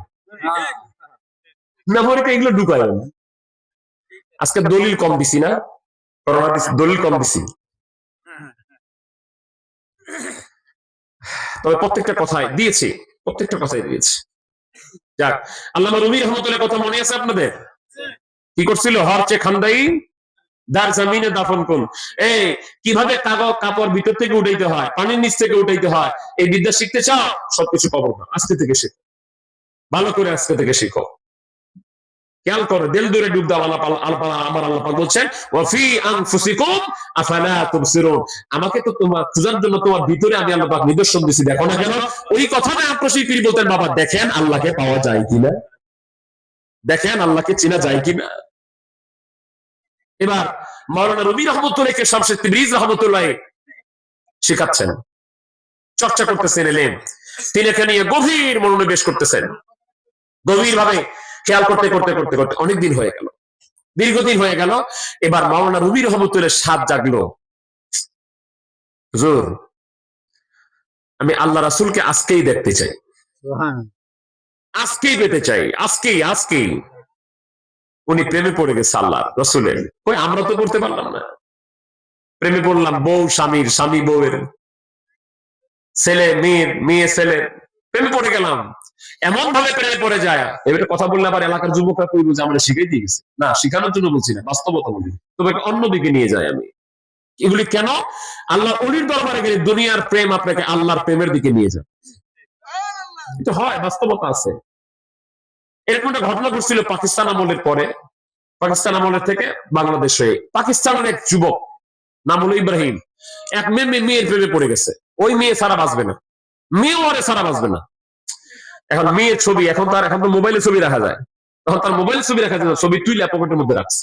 মেমোরিতে এগুলো ঢুকাই। আজকে দলিল কম দিছি না, দলিল কম দিছি, তবে প্রত্যেকটা কথাই দিয়েছি, প্রত্যেকটা কথাই দিয়েছি। যাক, আল্লামা রুমি রহমতুল্লাহ কথা মনে আছে আপনাদের? কি করছিল? হরচে খান্দাই যার জমিনে দাফন কোন, এই কিভাবে কাপড় ভিতর থেকে উঠাইতে হয়, পানির নিচ থেকে উঠাইতে হয়, এই বিদ্যা শিখতে চাও, সবকিছু পাবো না, আজকে থেকে শিখো, ভালো করে আজকে থেকে শিখো। খেয়াল করো, দিল দূরে ডুব দাও। আমার আল্লাহ পাক বলছেন ওয়াফি আনফুসিকুম আফালা তুবসিরুন, আমাকে তো তোমার খোঁজার জন্য তোমার ভিতরে আমি আল্লাহ পাক নিদর্শন দিছি, দেখো না কেন? ওই কথাটা আক্রোশী পীর বলতেন, বাবা দেখেন আল্লাহকে পাওয়া যায় কিনা, দেখেন আল্লাহকে চেনা যায় কিনা। এবার মাওলানা রবি রহমতুল্লাহকে শামসুদ তিবরিজ রহমতুল্লাহ শেখাচ্ছেন, চর্চা করতেছেন এলেন, তিনি এখানে গভীর মনোনিবেশ করতেছেন, গভীর ভাবে খেয়াল করতে করতে করতে করতে অনেকদিন হয়ে গেল, দীর্ঘদিন হয়ে গেল। এবার মাওলানা রবি রহমতুল্লাহ সাদ জাগলো, হুজুর আমি আল্লাহ রাসূলকে আজকেই দেখতে চাই, আজকেই পেতে চাই, আজকেই আজকেই। উনি প্রেমে পড়ে গেছে আল্লাহ রাসূলের। কই আমরা তো করতে পারলাম না, প্রেমে পড়লাম বউ স্বামীর, স্বামী বউয়ের, ছেলে মেয়ের, মেয়ে ছেলে, প্রেমে পড়ে গেলাম। এমন ভাবে প্রেমে পড়ে যায়, এবারে কথা বললে আবার এলাকার যুবকরা কইব যে আমরা শিখাই দিয়ে গেছি। না, শিখানোর জন্য বলছি না, বাস্তবতা বলি, তবে অন্যদিকে নিয়ে যায় আমি। এগুলি কেন? আল্লাহ অলির দরবারে গেলে দুনিয়ার প্রেম আপনাকে আল্লাহর প্রেমের দিকে নিয়ে যায়, এটা হয়, বাস্তবতা আছে। এরকম একটা ঘটনা ঘটছিল পাকিস্তান আমলের পরে, পাকিস্তান আমলের থেকে বাংলাদেশে পাকিস্তানের এক যুবক নাম হলো ইব্রাহিম, এক মেয়ের প্রেমে পড়ে গেছে। ওই মেয়ে ছাড়া বাঁচবে না, মেয়ে ওরে ছাড়া বাঁচবে না। এখন মেয়ের ছবি, এখন তো মোবাইলে ছবি রাখা যায়, তখন তার মোবাইলে ছবি রাখা যায়, ছবি তুইলা পকেটের মধ্যে রাখছে,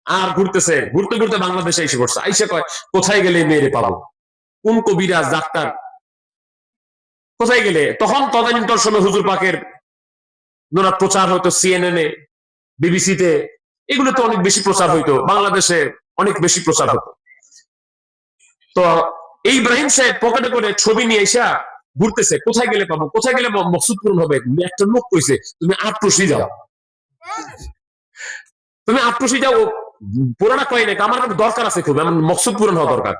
আর ঘুরতেছে, ঘুরতে ঘুরতে বাংলাদেশে এসে পড়ছে। আইসা কয় কোথায় গেলে মেয়েরে পাবো, কোন কবিরাজ ডাক্তার কোথায় গেলে? তখন তদানীন্তন সময় হুজুর পাকের প্রচার হইতো সিএনএন-এ, বিবিসিতে, এগুলো তো অনেক বেশি প্রচার হইতো, বাংলাদেশে অনেক বেশি প্রচার হতো। তো এই ইব্রাহিম সাহেব পকেটে করে ছবি নিয়ে এসা ঘুরতেছে, কোথায় গেলে পাবো, কোথায় গেলে মকসুদ পূরণ হবে। একটা লোক কইছে তুমি আটপ্রসি যাও, তুমি আটপ্রসি যাও, পুরানা কয় না, আমার দরকার আছে খুব, আমার মকসুদ পূরণ হওয়া দরকার।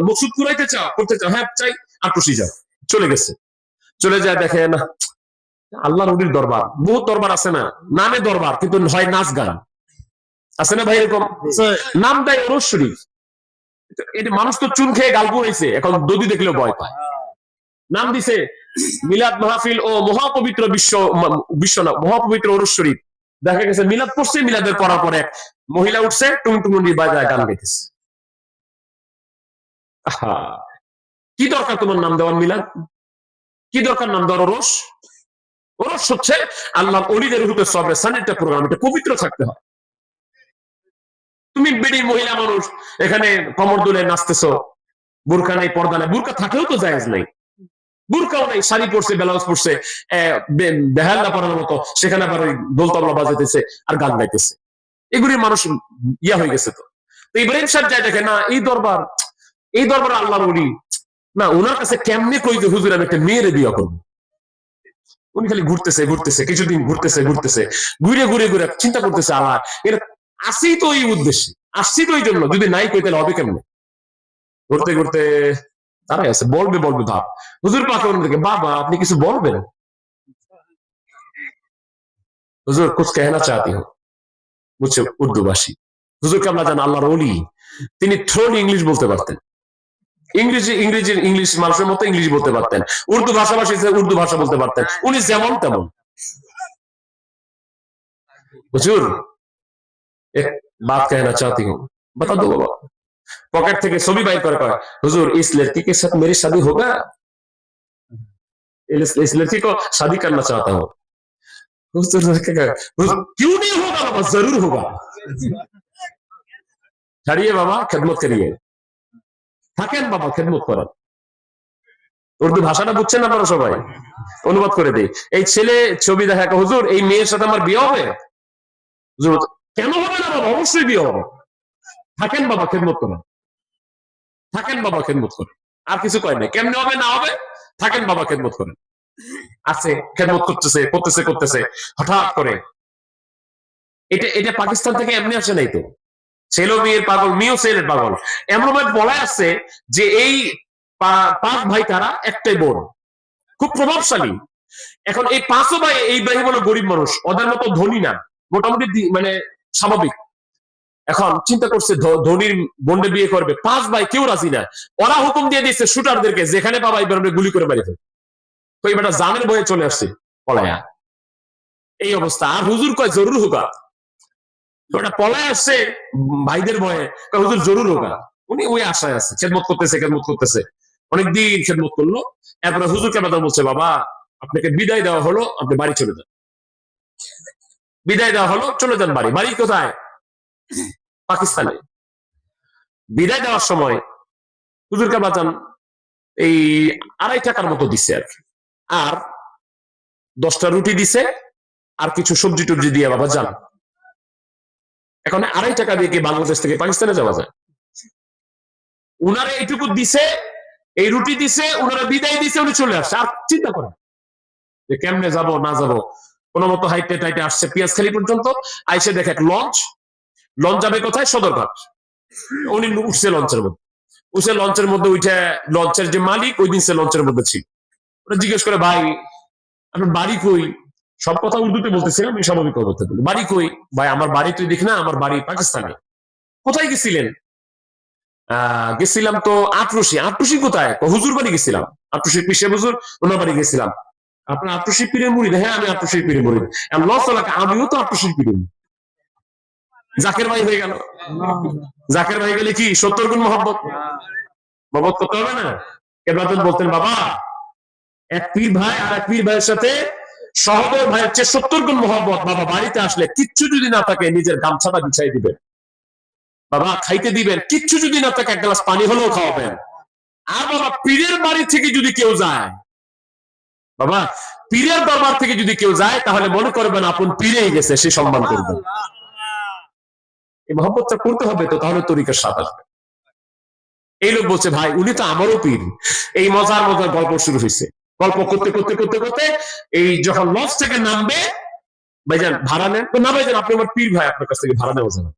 মকসুদ পুরাইতে চাও, করতে চাও, হ্যাঁ চাই, আটপ্রসি যাও। চলে গেছে, চলে যায়, দেখে না আল্লাহ নবীর দরবার, বহুত দরবার আছে না, নামে দরবার, কিন্তু হয় নাচ গান আছে না ভাই, এরকম নাম দেয় ওরস শরীফ। এটা মানুষ তো চুন খেয়ে গাল পুড়াইছে, এখন দদি দেখলেও ভয় পায়। নাম দিছে মিলাদ মাহফিল ও মহাপবিত্র বিশ্ব না, মহাপবিত্র ওরস শরীফ। দেখা গেছে মিলাদ পড়ছে, মিলাদের পড়ার পরে মহিলা উঠছে, টুংটুঙ্গি বাজায় গান গাইতেছে। কি দরকার তোমার নাম দেওয়ার মিলাদ? কি দরকার নাম দেওয়ার ওরস? ওরস হচ্ছে আল্লাহ ওলিদের রূপে সবে সানিটা প্রোগ্রাম, এটা পবিত্র থাকতে হয়। তুমি বেড়ি মহিলা মানুষ এখানে কমর দুলে নাচতেছো, বুরকা নাই, পর্দা নাই, বুরকা থাকলেও তো জায়েজ নাই, বুরকাও নাই, শাড়ি পরছে, ব্লাউজ পরছে, বেহাল্লা পরানোর মতো, সেখানে আবার ওই দোল তবলা বাজাইতেছে আর গান গাইতেছে, এগুলি মানুষ ইয়া হয়ে গেছে। তো ইব্রাহিম সাহেব যাই দেখে না, এই দরবার, এই দরবার আল্লাহর ওলি না, ওনার কাছে কেমনে কই যে হুজুর আমি একটা মেয়েরে বিয়ে করবো। উনি খালি ঘুরতেছে ঘুরতেছে, কিছুদিন ঘুরতেছে ঘুরতেছে, ঘুরে ঘুরে ঘুরে চিন্তা করতেছে, আল্লাহ এটা আসি তো এই উদ্দেশ্যে, আসছি তো এই জন্য, যদি নাই কই তাহলে হবে কেমনে? ঘুরতে ঘুরতে তারাই আছে, বলবে বলবে ভাব। হুজুর পাক থেকে, বাবা আপনি কিছু বলবেন? হুজুর কুছ कहना चाहती हूँ, বুঝছে উর্দু ভাষী। হুজুরকে আমরা জানি আল্লাহর ওলি, তিনি থ্রোলি ইংলিশ বলতে পারতেন, ইংলিশ মানুষের মতো ইংলিশ বলতে পারতেন, উর্দু ভাষাভাষী উর্দু ভাষা বলতে পারতেন, উনি যেমন তেমন। হুজুর एक बात कहना चाहती हूँ, बता दो बाबा। पॉकेट থেকে ছবি বাইর করে কয়, হুজুর इस लड़की के साथ मेरी शादी होगा, इस लड़की को शादी करना चाहता हूँ। क्यों नहीं होगा बाबा, जरूर होगा, ছাড়িয়ে বাবা খেদমত করিয়ে থাকেন, বাবা খেদমত করেন। উর্দু ভাষাটা বুঝছেন আপনারা সবাই? অনুবাদ করে দেই। এই ছেলে ছবি দেখা, হুজুর এই মেয়ের সাথে আমার বিয়ে হবে। হুজুর কেন হবে না বাবা, অবশ্যই বিয়ে হবে, থাকেন বাবা খেদমত করেন, থাকেন বাবা খেদমত করেন। আর কিছু কয় না, কেমনে হবে না হবে, থাকেন বাবা খেদমত করেন। আছে খেদমত করতেছে করতেছে করতেছে, হঠাৎ করে এটা এটা পাকিস্তান থেকে এমনি আসে নাই তো, ছেলে মেয়ের পাগল, মেয়েও ছেলের পাগল, এমন ভাবে বলা আছে যে এই পাঁচ ভাই তারা একটাই বোন, খুব প্রভাবশালী। এখন এই পাঁচও ভাই, এই ইব্রাহিম হলো গরিব মানুষ, ওদের মতো ধনী না, মোটামুটি মানে স্বাভাবিক, এখন চিন্তা করছে ধনির বোনকে বিয়ে করবে, 5 ভাই কেউ রাজি না। ওরা হুকুম দিয়ে দিচ্ছে শুটারদেরকে, যেখানে পাবা এবার গুলি করে মারি ফেল। তো এবার জানের বয়ে চলে আসছে পলায়া, এই অবস্থা। আর হুজুর কয় জরুর হোকা, ওটা পলায় আসছে ভাইদের ভয়ে, হুজুর জরুর হোকা। উনি ওই আশায় আছে, খেদমত করতেছে অনেকদিন খেদমত করলো। এরপরে হুজুর কেন বলছে, বাবা আপনাকে বিদায় দেওয়া হলো, আপনি বাড়ি চলে যান। বিদায় দেওয়া হলো, চলে যান বাড়ি। বাড়ি কোথায়? পাকিস্তানে। বিদায় দেওয়ার সময় হুজুরকে বাঁচান এই 2.5 টাকার মতো দিচ্ছে আর কি, আর 10টা রুটি দিছে, আর কিছু সবজি টবজি দিয়ে বাবা যান। এখন 2.5 টাকা দিয়ে কি বাংলাদেশ থেকে পাকিস্তানে যাওয়া যায়? উনারা এইটুকু দিছে, এই রুটি দিছে, উনারা বিদায় দিছে, উনি চলে আসছে। আর চিন্তা করেন যে কেমনে যাব না যাব, কোনো মতো হাইটে টাইটে আসছে পিয়াজখালি পর্যন্ত। আইসে দেখে লঞ্চ যাবে কোথায়? সদরঘাট। উনি উঠছে লঞ্চের মধ্যে, লঞ্চের মধ্যে উঠে, লঞ্চের যে মালিক ওই দিন সে লঞ্চের মধ্যে ছিল, ওরা জিজ্ঞেস করে, ভাই আপনার বাড়ি কই? সব কথা উর্দুতে বলতেছিলাম, আমি স্বাভাবিক বলতে বলি, বাড়ি কই? ভাই আমার বাড়ি তুই দেখ না, আমার বাড়ি পাকিস্তানে। কোথায় গেছিলেন? গেছিলাম তো আটরশি। আটরশি কোথায়? হুজুর বাড়ি গেছিলাম, আটরশি পিসে হুজুর ওনার বাড়ি গেছিলাম। আপনার আটরশি পীরের মুরিদ? হ্যাঁ আমি আটরশি পীরের মুরিদ। আমিও তো আটরশি পীরের। জাকের ভাই হয়ে গেল। জাকের ভাই গেলে কি 70 গুণ মহব্বত করতে হবে না? এবার বলতেন, বাবা এক পীর ভাই আর এক পীর ভাইয়ের সাথে সহদর ভাইয়ের চেয়ে 70 গুণ মহব্বত। বাবা বাড়িতে আসলে কিচ্ছু যদি না থাকে নিজের গামছাটা বিছাই দিবেন, বাবা খাইতে দিবেন, কিচ্ছু যদি না থাকে এক গ্লাস পানি হলেও খাওয়াবেন। আর বাবা পীরের বাড়ি থেকে যদি কেউ যায়, বাবা পীরের দরবার থেকে যদি কেউ যায়, তাহলে মনে করবেন আপন পীরেই গেছে, সে সম্মান করবেন। এই মহব্বতটা করতে হবে, তো তাহলে তরিকার স্বাদ আসবে। এই লোক বলছে, ভাই উনি তো আমারও পীর। এই মজার গল্প শুরু হয়েছে। গল্প করতে করতে করতে করতে এই যখন লঞ্চ থেকে নামবে, ভাইজান ভাড়া নেন তো? না ভাইজান আপনি আমার পীর ভাই, আপনার কাছ থেকে ভাড়া নেওয়া যাবে।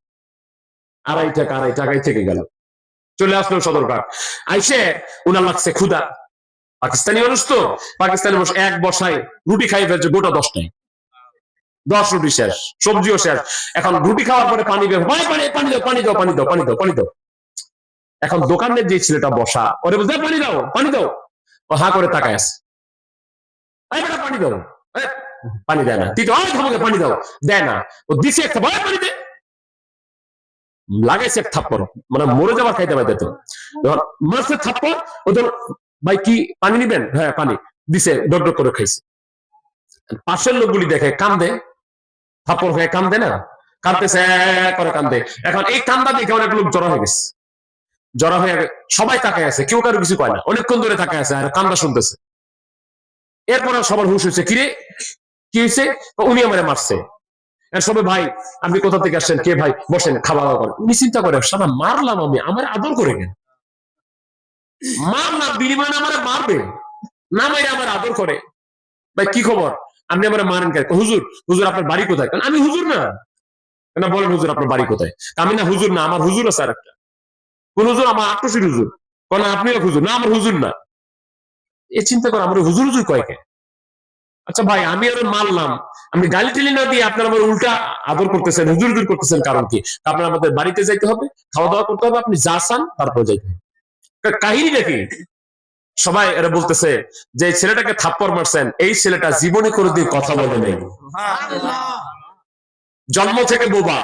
2.5 টাকায় থেকে গেল, চলে আসলো সদরঘাট। আইসে উনার লাগছে ক্ষুধা, পাকিস্তানি মানুষ তো, পাকিস্তানি মানুষ এক বসায় রুটি খাই ফেলছে গোটা 10টায়, 10 রুটি শেষ, সবজিও শেষ। এখন রুটি খাওয়ার পরে পানি বের, পানি দাও পানি দাও পানি দাও পানি দাও পানি দাও। এখন দোকানের যে ছেলেটা বসা, ওরে বলতে পানি দাও পানি দাও, ও হা করে তাকায় আছে, পানি দাও, পানি দেয় না। তৃতীয় পানি দাও, দেয় না। ও দিছে একটা, পানি দে, লাগাইছে এক থাপ্পড়, মানে মরে যাবার খাইতে পাইতে তো মারছে থাপ্পড়। ওদের ভাই কি পানি নিবেন? হ্যাঁ পানি দিছে, ডক ডক করে খাইছে। পাশের লোকগুলি দেখে কান্দে, থাপ্পড় হয়ে কান্দে না, কান্দতেছে করে কান্দে। এখন এই কান্দা দেখে অনেক লোক জড়া হয়ে গেছে, জড়া হয়ে সবাই তাকায় আছে, কেউ কারো কিছু কয় না, অনেকক্ষণ ধরে তাকায় আছে আর কান্দা শুনতেছে। এরপরে সবার হুশ হয়েছে, কিরে কি হয়েছে? উনি আমারে মারছে। সবাই, ভাই আপনি কোথা থেকে আসছেন? কে ভাই? বসেন, খাওয়া দাওয়া করেন। উনি চিন্তা করে, সারা মারলাম আমি, আমার আদর করে কেন? মার না, বিনিময় আমার মারবে না, মাইরে আমার আদর করে। ভাই কি খবর? আপনি আমার মারেন কেন? হুজুর, হুজুর আপনার বাড়ি কোথায়? আমি হুজুর না। বলেন হুজুর আপনার বাড়ি কোথায়? আমি না হুজুর না, আমার হুজুর আছে আর একটা। কোন হুজুর? আমার আটরশির হুজুর। কোন আপনি হুজুর না, আমার হুজুর না। এ চিন্তা করে আমার হুজুর হুজুর কয়েকে। আচ্ছা ভাই আমি আর মারলাম, আপনি গালি টেলি না দিয়ে আপনার আমার উল্টা আদর করতেছেন, হুজুর হুজুর করতেছেন, কারণ কি? আপনার আমাদের বাড়িতে যাইতে হবে, খাওয়া দাওয়া করতে হবে, আপনি যা চান তারপর যাইতে হবে। কাহিনী দেখি সবাই এরা বলতেছে যে ছেলেটাকে থাপ্পড় মারছেন, এই ছেলেটা জীবনে কোনোদিন কথা বলে নেই, জন্ম থেকে বোবা।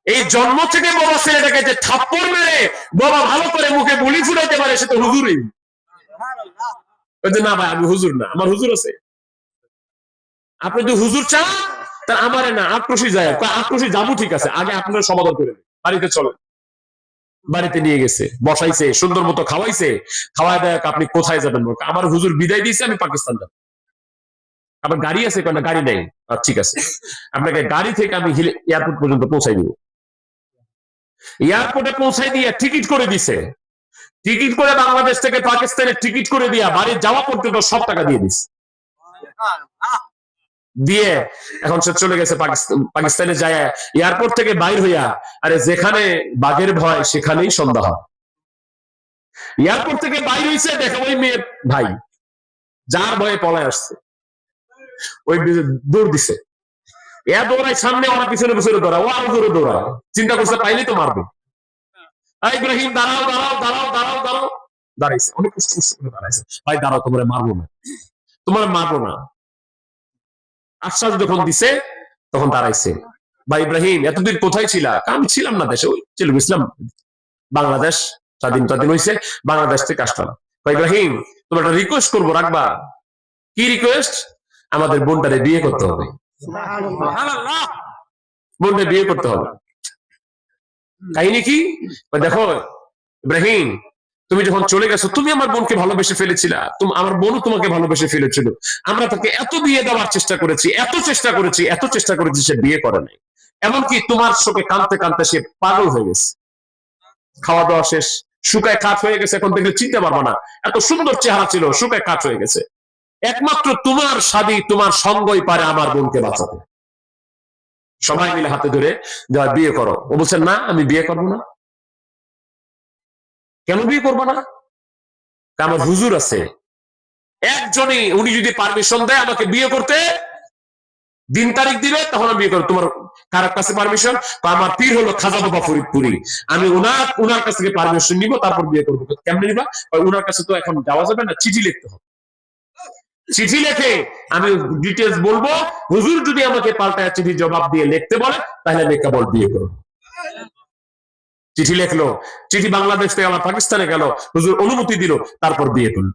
এই জন্ম থেকে বোবা ছেলেটাকে যে থাপ্পড় মেরে বাবা ভালো করে মুখে বুলি ফুটাইতে পারে, সে তো হুজুরই। না ভাই আমি হুজুর না, আমার হুজুর আছে। আপনি যদি হুজুর চান তা আমারে না, আক্রোশী যায়, আক্রোশী যাবো, ঠিক আছে, আগে আপনারা সমাধান করে বাড়িতে চলেন। বাড়িতে নিয়ে গেছে, বসাইছে, সুন্দর মতো খাওয়াইছে। খাওয়াই দেয়, আপনি কোথায় যাবেন? আমার হুজুর বিদায় দিয়েছে, আমি পাকিস্তান যাব। আমার গাড়ি আছে? কেন গাড়ি নেই? ঠিক আছে, আপনাকে গাড়ি থেকে আমি এয়ারপোর্ট পর্যন্ত পৌঁছাই দিব। এয়ারপোর্টে পৌঁছাই দিয়ে টিকিট করে দিছে, টিকিট করে বাংলাদেশ থেকে পাকিস্তানের টিকিট করে দিয়া বাড়ি যাওয়া পর্যন্ত সব টাকা দিয়ে দিস দিয়ে এখন সে চলে গেছে পাকিস্তানে যায়। এয়ারপোর্ট থেকে বাইর হইয়া, আরে যেখানে বাঘের ভয় সেখানেই সন্ধ্যা হয়। এয়ারপোর্ট থেকে বাইর হইছে, দেখো ওই মেয়ের ভাই যার ভয়ে পলায় আসছে, ওই দৌড় দিছে। এ দৌড়ায় সামনে, ওরা পিছনে পিছনে দৌড়ায়, ও আরো জোরে দৌড়ায়, চিন্তা করছে পাইলেই তো মারবে। ইব্রাহিম দাঁড়াও দাঁড়াও দাঁড়াও দাঁড়াও দাঁড়াও, দাঁড়াইছে, অনেক কষ্ট করে দাঁড়াইছে। ভাই দাঁড়াও, তোমার মারবো না, তোমার মারবো না, আশ্বাস যখন দিছে তখন দাঁড়াইছে। ভাই ইব্রাহিম এতদিন কোথায় ছিলা? আমি ছিলাম না দেশে, ওই চলে গেছিলাম বাংলাদেশ, স্বাধীন হয়েছে, বাংলাদেশ থেকে আসলাম। ভাই ইব্রাহিম তোমার একটা রিকোয়েস্ট করবো, রাখবা? কি রিকোয়েস্ট? আমাদের বোনটারে বিয়ে করতে হবে, বোনটা বিয়ে করতে হবে। কাহিনী কি? দেখো ইব্রাহিম, তুমি যখন চলে গেছো, তুমি আমার বোনকে ভালোবেসে ফেলেছিলা, আমার বোনও তোমাকে ভালোবেসে ফেলেছিল। আমরা তাকে এত বিয়ে দেওয়ার চেষ্টা করেছি, এত চেষ্টা করেছি, এত চেষ্টা করেছি, সে বিয়ে করে নাই। এমনকি তোমার চোখে কাঁদতে কাঁদতে সে পাগল হয়ে গেছে, খাওয়া দাওয়া শেষ, শুকায় কাঠ হয়ে গেছে, এখন দেখলে চিনতে পারবো না, এত সুন্দর চেহারা ছিল, শুকায় কাঠ হয়ে গেছে। একমাত্র তোমার শাদী, তোমার সঙ্গই পারে আমার বোনকে বাঁচাতে। সবাই মিলে হাতে ধরে বিয়ে করো। ও বলছেন না, আমি বিয়ে করবো না। কেন বিয়ে করবো না? আমার হুজুর আছে একজনই, উনি যদি পারমিশন দেয় আমাকে বিয়ে করতে, দিন তারিখ দিবে, তখন আমি বিয়ে করবো। তোমার কার কাছে পারমিশন? আমার পীর হলো খাজা বাবা ফরিদপুরি, আমি উনার কাছ থেকে পারমিশন নিব, তারপর বিয়ে করবো। কেমনে নিবা? উনার কাছে তো এখন যাওয়া যাবে না, চিঠি লিখতে হবে। চিঠি লেখে আমি ডিটেলস বলবো, হুজুর যদি আমাকে পাল্টায় চিঠি জবাব দিয়ে লিখতে বলে, তাহলে আমি কেবল বিয়ে করবো। চিঠি লিখলো, চিঠি বাংলাদেশ থেকে আমার পাকিস্তানে গেল, হুজুর অনুমতি দিল, তারপর বিয়ে করল।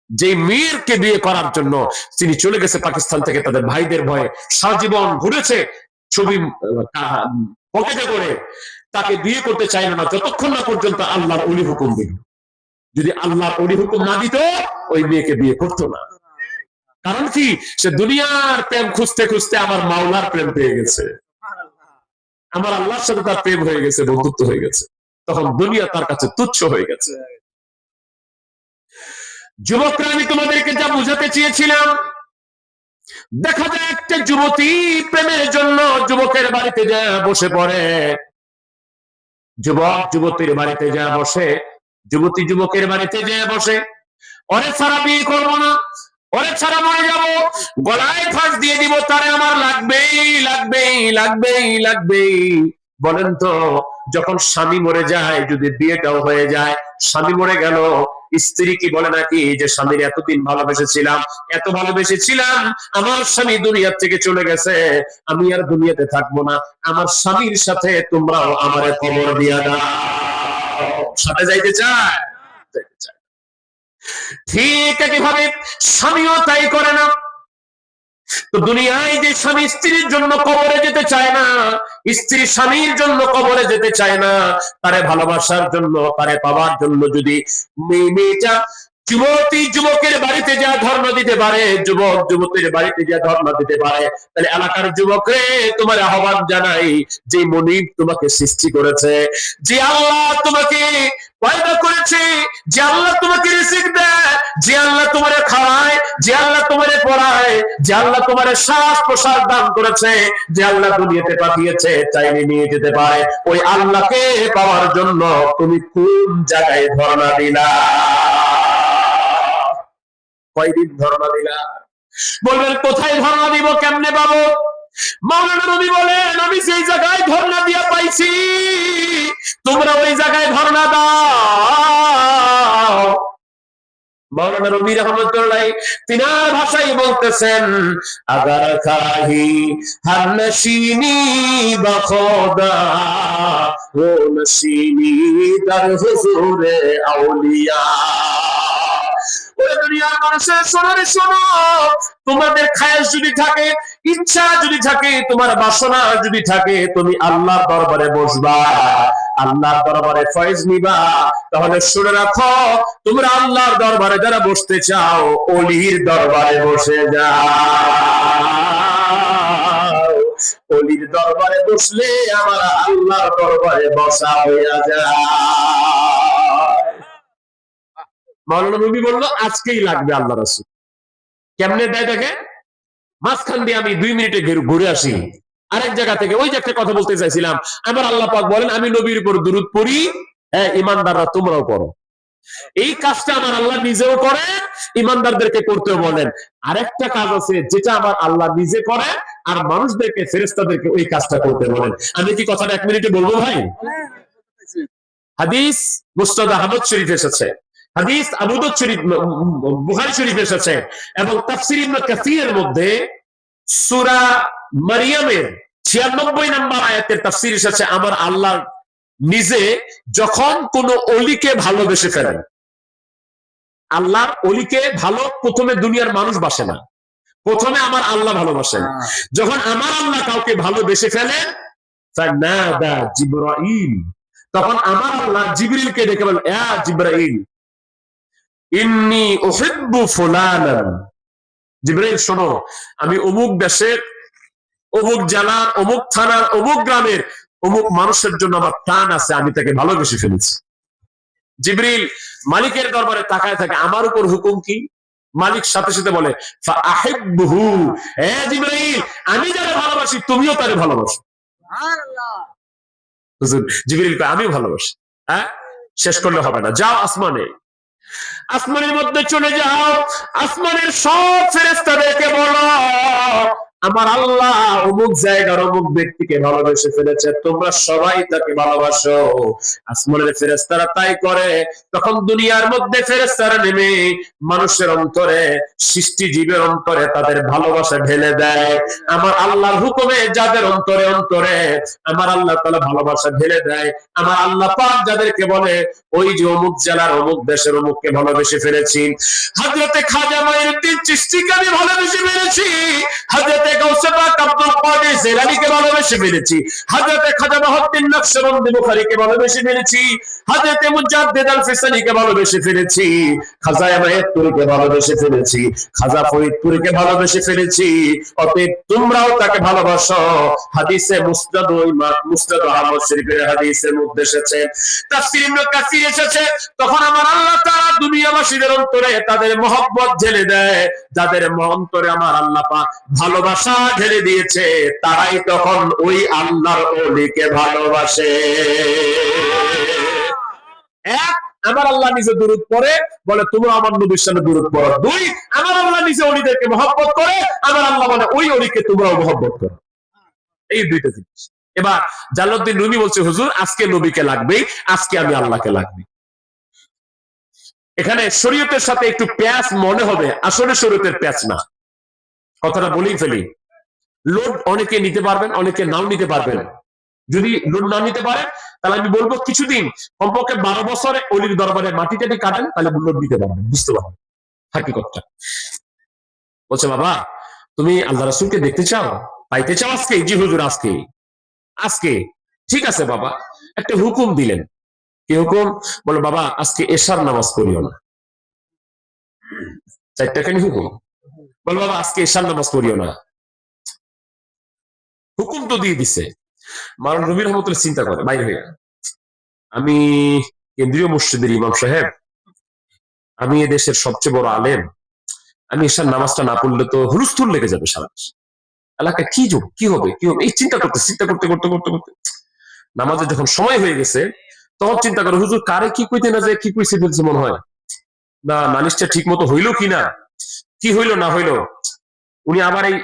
যে মেয়েরকে বিয়ে করার জন্য তিনি চলে গেছে পাকিস্তান থেকে, তাদের ভাইদের ভয়ে সারাজীবন ঘুরেছে, ছবি পকেটে করে, তাকে বিয়ে করতে চাইল না যতক্ষণ না পর্যন্ত আল্লাহর ওলি হুকুম দিল। যদি আল্লাহর ওলি হুকুম না দিত, ওই মেয়েকে বিয়ে করতো না। কারণ কি? সে দুনিয়ার প্রেম খুঁজতে খুঁজতে আমার মাওলার প্রেম পেয়ে গেছে, আমার আল্লাহর সাথে তার প্রেম হয়ে গেছে, বন্ধুত্ব হয়ে গেছে, তখন দুনিয়া তার কাছে তুচ্ছ হয়ে গেছে। যুবকরা, আমি তোমাদেরকে যা বুঝাতে চেয়েছিলাম, দেখা যায় একটা যুবতী প্রেমের জন্য যুবকের বাড়িতে যা বসে পড়ে, যুবক যুবতীর বাড়িতে যা বসে, যুবতী যুবকের বাড়িতে যা বসে, ওরে ছাড়া বিয়ে করবো না, ওরে ছাড়া মরে যাবো, গলায় ফাঁস দিয়ে দিব, তারে আমার লাগবেই লাগবেই লাগবেই লাগবেই। বলেন তো, যখন স্বামী মরে যায়, যদি বিয়েটাও হয়ে যায়, স্বামী মরে গেল, স্ত্রী কি বলে নাকি যে স্বামীর এতদিন ভালোবেসেছিলাম, এত ভালোবেসেছিলাম, আমার স্বামী দুনিয়ার থেকে চলে গেছে, আমি আর দুনিয়াতে থাকবো না, আমার স্বামীর সাথে তোমরাও আমারে কবর দিয়া দাও। সাথে যাইতে চায়? ঠিক একইভাবে স্বামীও তাই করে না। তো দুনিয়ায় যে স্বামী স্ত্রীর জন্য কবরে যেতে চায় না, স্ত্রী স্বামীর জন্য কবরে যেতে চায় না, তারে ভালোবাসার জন্য, তারে পাওয়ার জন্য যদি মেয়েটা যুবতী যুবকের বাড়িতে যা ধর্ণা দিতে পারে, যুবক যুবতীর বাড়িতে যা ধর্ণা দিতে পারে, তাহলে এলাকার যুবকরে তোমার আহ্বান জানাই, যে মনিব তোমাকে সৃষ্টি করেছে, যে আল্লাহ তোমাকে পয়দা করেছে, যে আল্লাহ তোমাকে রিজিক দেয়, যে আল্লাহ তোমারে খাওয়ায়, যে আল্লাহ তোমারে পড়ায়, যে আল্লাহ তোমারে শ্বাস প্রশ্বাস দান করেছে, যে আল্লাহ দুনিয়াতে পাঠিয়েছে, চাইলে নিয়ে যেতে পারে, ওই আল্লাহকে পাওয়ার জন্য তুমি কোন জায়গায় ধর্ণা দিলা? কয়দিন ধর্ণা দিলা? বলবেন কোথায় ধর্ণা দিব, কেমনে পাবো? মাওলানা নবী বলেন, আমি সেই জায়গায় ধর্ণা দিয়া পাইছি, তোমরা ওই জায়গায় ধর্ণা দাও। মাওলানা নবী রহমতুল্লাহ তিনার ভাষায় বলতেছেন, আগার খাহি হর নশিনি বখোদা ও নশিনি দর হুজুরে আউলিয়া। দুনিয়ার মানুষের শোনারে শোনো, তোমাদের খায়াল যদি থাকে, ইচ্ছা যদি থাকে, তোমার বাসনা যদি থাকে, তুমি আল্লাহর দরবারে বসবা, আল্লাহর দরবারে ফয়েজ নিবা, তাহলে শুনে রাখো, তোমরা আল্লাহর দরবারে যারা বসতে চাও, ওলির দরবারে বসে যাও। ওলির দরবারে বসলে আমার আল্লাহর দরবারে বসা হইয়া যায়। মাওলানা নবী বললো আজকেই লাগবে আল্লাহ রাসূল। কেমনে দেয় দেখে? মাঝখান দিয়ে আমি 2 মিনিটে ঘুরে আসি আরেক জায়গা থেকে, ওই যে একটা কথা বলতে চাইছিলাম, আমার আল্লাহ পাক বলেন আমি নবীর উপর দুরূদ পড়ি, হ্যাঁ ইমানদাররা তোমরাও পড়ো। এই কাজটা আমার আল্লাহ নিজেও করে, ইমানদারদেরকে করতেও বলেন। আরেকটা কাজ আছে যেটা আমার আল্লাহ নিজে করে, আর মানুষদেরকে ফেরেশতাদেরকে ওই কাজটা করতে বলেন। আমি কি কথাটা 1 মিনিটে বলবো ভাই? হাদিস মুসনাদ আহমদ শরীফে এসেছে, হাদিস আবু দাউদ শরীফ, বুখারী শরীফে এসেছে, এবং তাফসীর ইবনে কাসীরের মধ্যে সূরা মারইয়ামের 96 নম্বর আয়াতের তাফসীর এসেছে, আমার আল্লাহ নিজে যখন কোন ওলিকে ভালোবেসে ফেলেন, আল্লাহর ওলিকে ভালো প্রথমে দুনিয়ার মানুষ বাসে না, প্রথমে আমার আল্লাহ ভালোবাসেন। যখন আমার আল্লাহ কাউকে ভালোবেসে ফেলেন, ফানাদা জিবরাইল, তখন আমার আল্লাহ জিবরিলকে ডেকে বলেন, ইয়া জিবরাইল ইন্নী উহিব্বু ফুলানান, জিবরাইল শোনো, আমি অমুক দেশের অমুক জেলার অমুক থানার অমুক গ্রামের অমুক মানুষের জন্য আমার প্রাণ আছে, আমি তাকে ভালোবেসে ফেলেছি। জিবরিল মালিকের দরবারে তাকায় থাকে, আমার উপর হুকুম কি? মালিক সাথে সাথে বলে, ফাআহিব্বুহু, হে জিবরাইল আমি যারে ভালোবাসি তুমিও তারে ভালোবাসো। সুবহানাল্লাহ। হুজুর জিবরিল কয় আমিও ভালোবাসি। হ্যাঁ, শেষ করলে হবে না, যাও আসমানে, আসমানের মধ্যে চলে যাও, আসমানের সব ফেরেশতাদেরকে বলো আমার আল্লাহ অমুক জায়গার অমুক ব্যক্তিকে ভালোবেসে ফেলেছে, তোমরা সবাই তাকে ভালোবাসো। আসমানের ফেরেশতারা তাই করে। তখন দুনিয়ার মধ্যে ফেরেশতারা নেমে মানুষের অন্তরে, সৃষ্টি জীবের অন্তরে তাদের ভালোবাসা ঢেলে দেয়। আমার আল্লাহর হুকুমে যাদের অন্তরে অন্তরে আমার আল্লাহ তাআলা ভালোবাসা ঢেলে দেয়, আমার আল্লাহ পাক যাদেরকে বলে, ওই যে অমুক জেলার অমুক দেশের অমুককে ভালোবেসে ফেলেছি, হযরতে খাজা মাইনুদ্দিন চিশতিকে আমি ভালোবেসে ফেলেছি, হযরতে গাউসে পাক আব্দুল কাদের জিলানীকে ভালোবেসে ফেলেছি, হযরতে খাজা মহিউদ্দিন নকশবন্দি বুখারীকে ভালোবেসে ফেলেছি, হযরতে মুজাদ্দিদ আল ফিসানীকে ভালোবেসে ফেলেছি, খাজা মাইয়াতুরীকে ভালোবেসে ফেলেছি, খাজা ফরিদপুরীকে ভালোবেসে ফেলেছি। অতএব তোমরাও তাকে ভালোবাসো। হাদিসে মুসনাদ আহমদ শরীফের হাদিসের মধ্যে এসেছে, তাফসীর ইবনে কাসীর এসেছে, তখন আমার আল্লাহ তাআলা দুনিয়াবাসীদের অন্তরে তাদের মহব্বত ঢেলে দেয়, যাদের অন্তরে আমার আল্লাহ পাক ভালোবাসা ঢেলে দিয়েছে, তারাই তখন ওই আল্লাহর ওলিকে ভালোবাসে। এক, আমার আল্লাহ নিজে দুরূদ পড়ে, বলে তোমরা আমার নবীর সামনে দুরূদ পড়ো। দুই, আমার আল্লাহ নিজে ওলিদেরকে মহব্বত করে, আমার আল্লাহ বলে ওই ওলিকে তোমরাও মহব্বত করো। এই দুইটা জিনিস। এবার জালালউদ্দিন রুমি বলছে, হুজুর আজকে নবীকে লাগবে, আজকে আমি আল্লাহকে লাগবে। এখানে শরীয়তের সাথে একটু প্যাচ মনে হবে, আসলে শরীয়তের প্যাচ না, কথাটা বলেই ফেলি। লোড অনেকে নিতে পারবেন, অনেকে নাও নিতে পারবেন। যদি লোড না নিতে পারেন তাহলে আমি বলবো কিছুদিন কমপক্ষে 12 বছরে অলির দরবারে মাটি টাটি কাটেন, তাহলে লোড নিতে পারবেন, বুঝতে পারবেন হাকিকতটা। বলছে বাবা তুমি আল্লাহ রাসূলকে দেখতে চাও, পাইতে চাও আজকে? জি হুজুর আজকে। আজকে ঠিক আছে বাবা, একটা হুকুম দিলেন। কি হুকুম? বলে বাবা আজকে এশার নামাজ পড়িও না। 4টা কেন হুকুম? বলে বাবা আজকে এশার নামাজ পড়িও না। হুকুম তো দিয়ে দিছে। মাওলানা রুমি রহমাতুল্লাহ চিন্তা করে বাইরে হয়ে, আমি কেন্দ্রীয় মসজিদের ইমাম সাহেব, আমি এদেশের সবচেয়ে বড় আলেম, আমি এশার নামাজটা না পড়লে তো হুলস্থুল লেগে যাবে সারা দেশ, এলাকায় কি যোগ কি হবে কি হবে, এই চিন্তা করতে করতে নামাজের যখন সময় হয়ে গেছে তখন চিন্তা করে, হুজুর কারে কি কইতে না যে কি কইছে ফেলছে মনে হয়, না নালিশটা ঠিক মতো হইলো কিনা, কি হইলো না হইলো। উনি আবার এই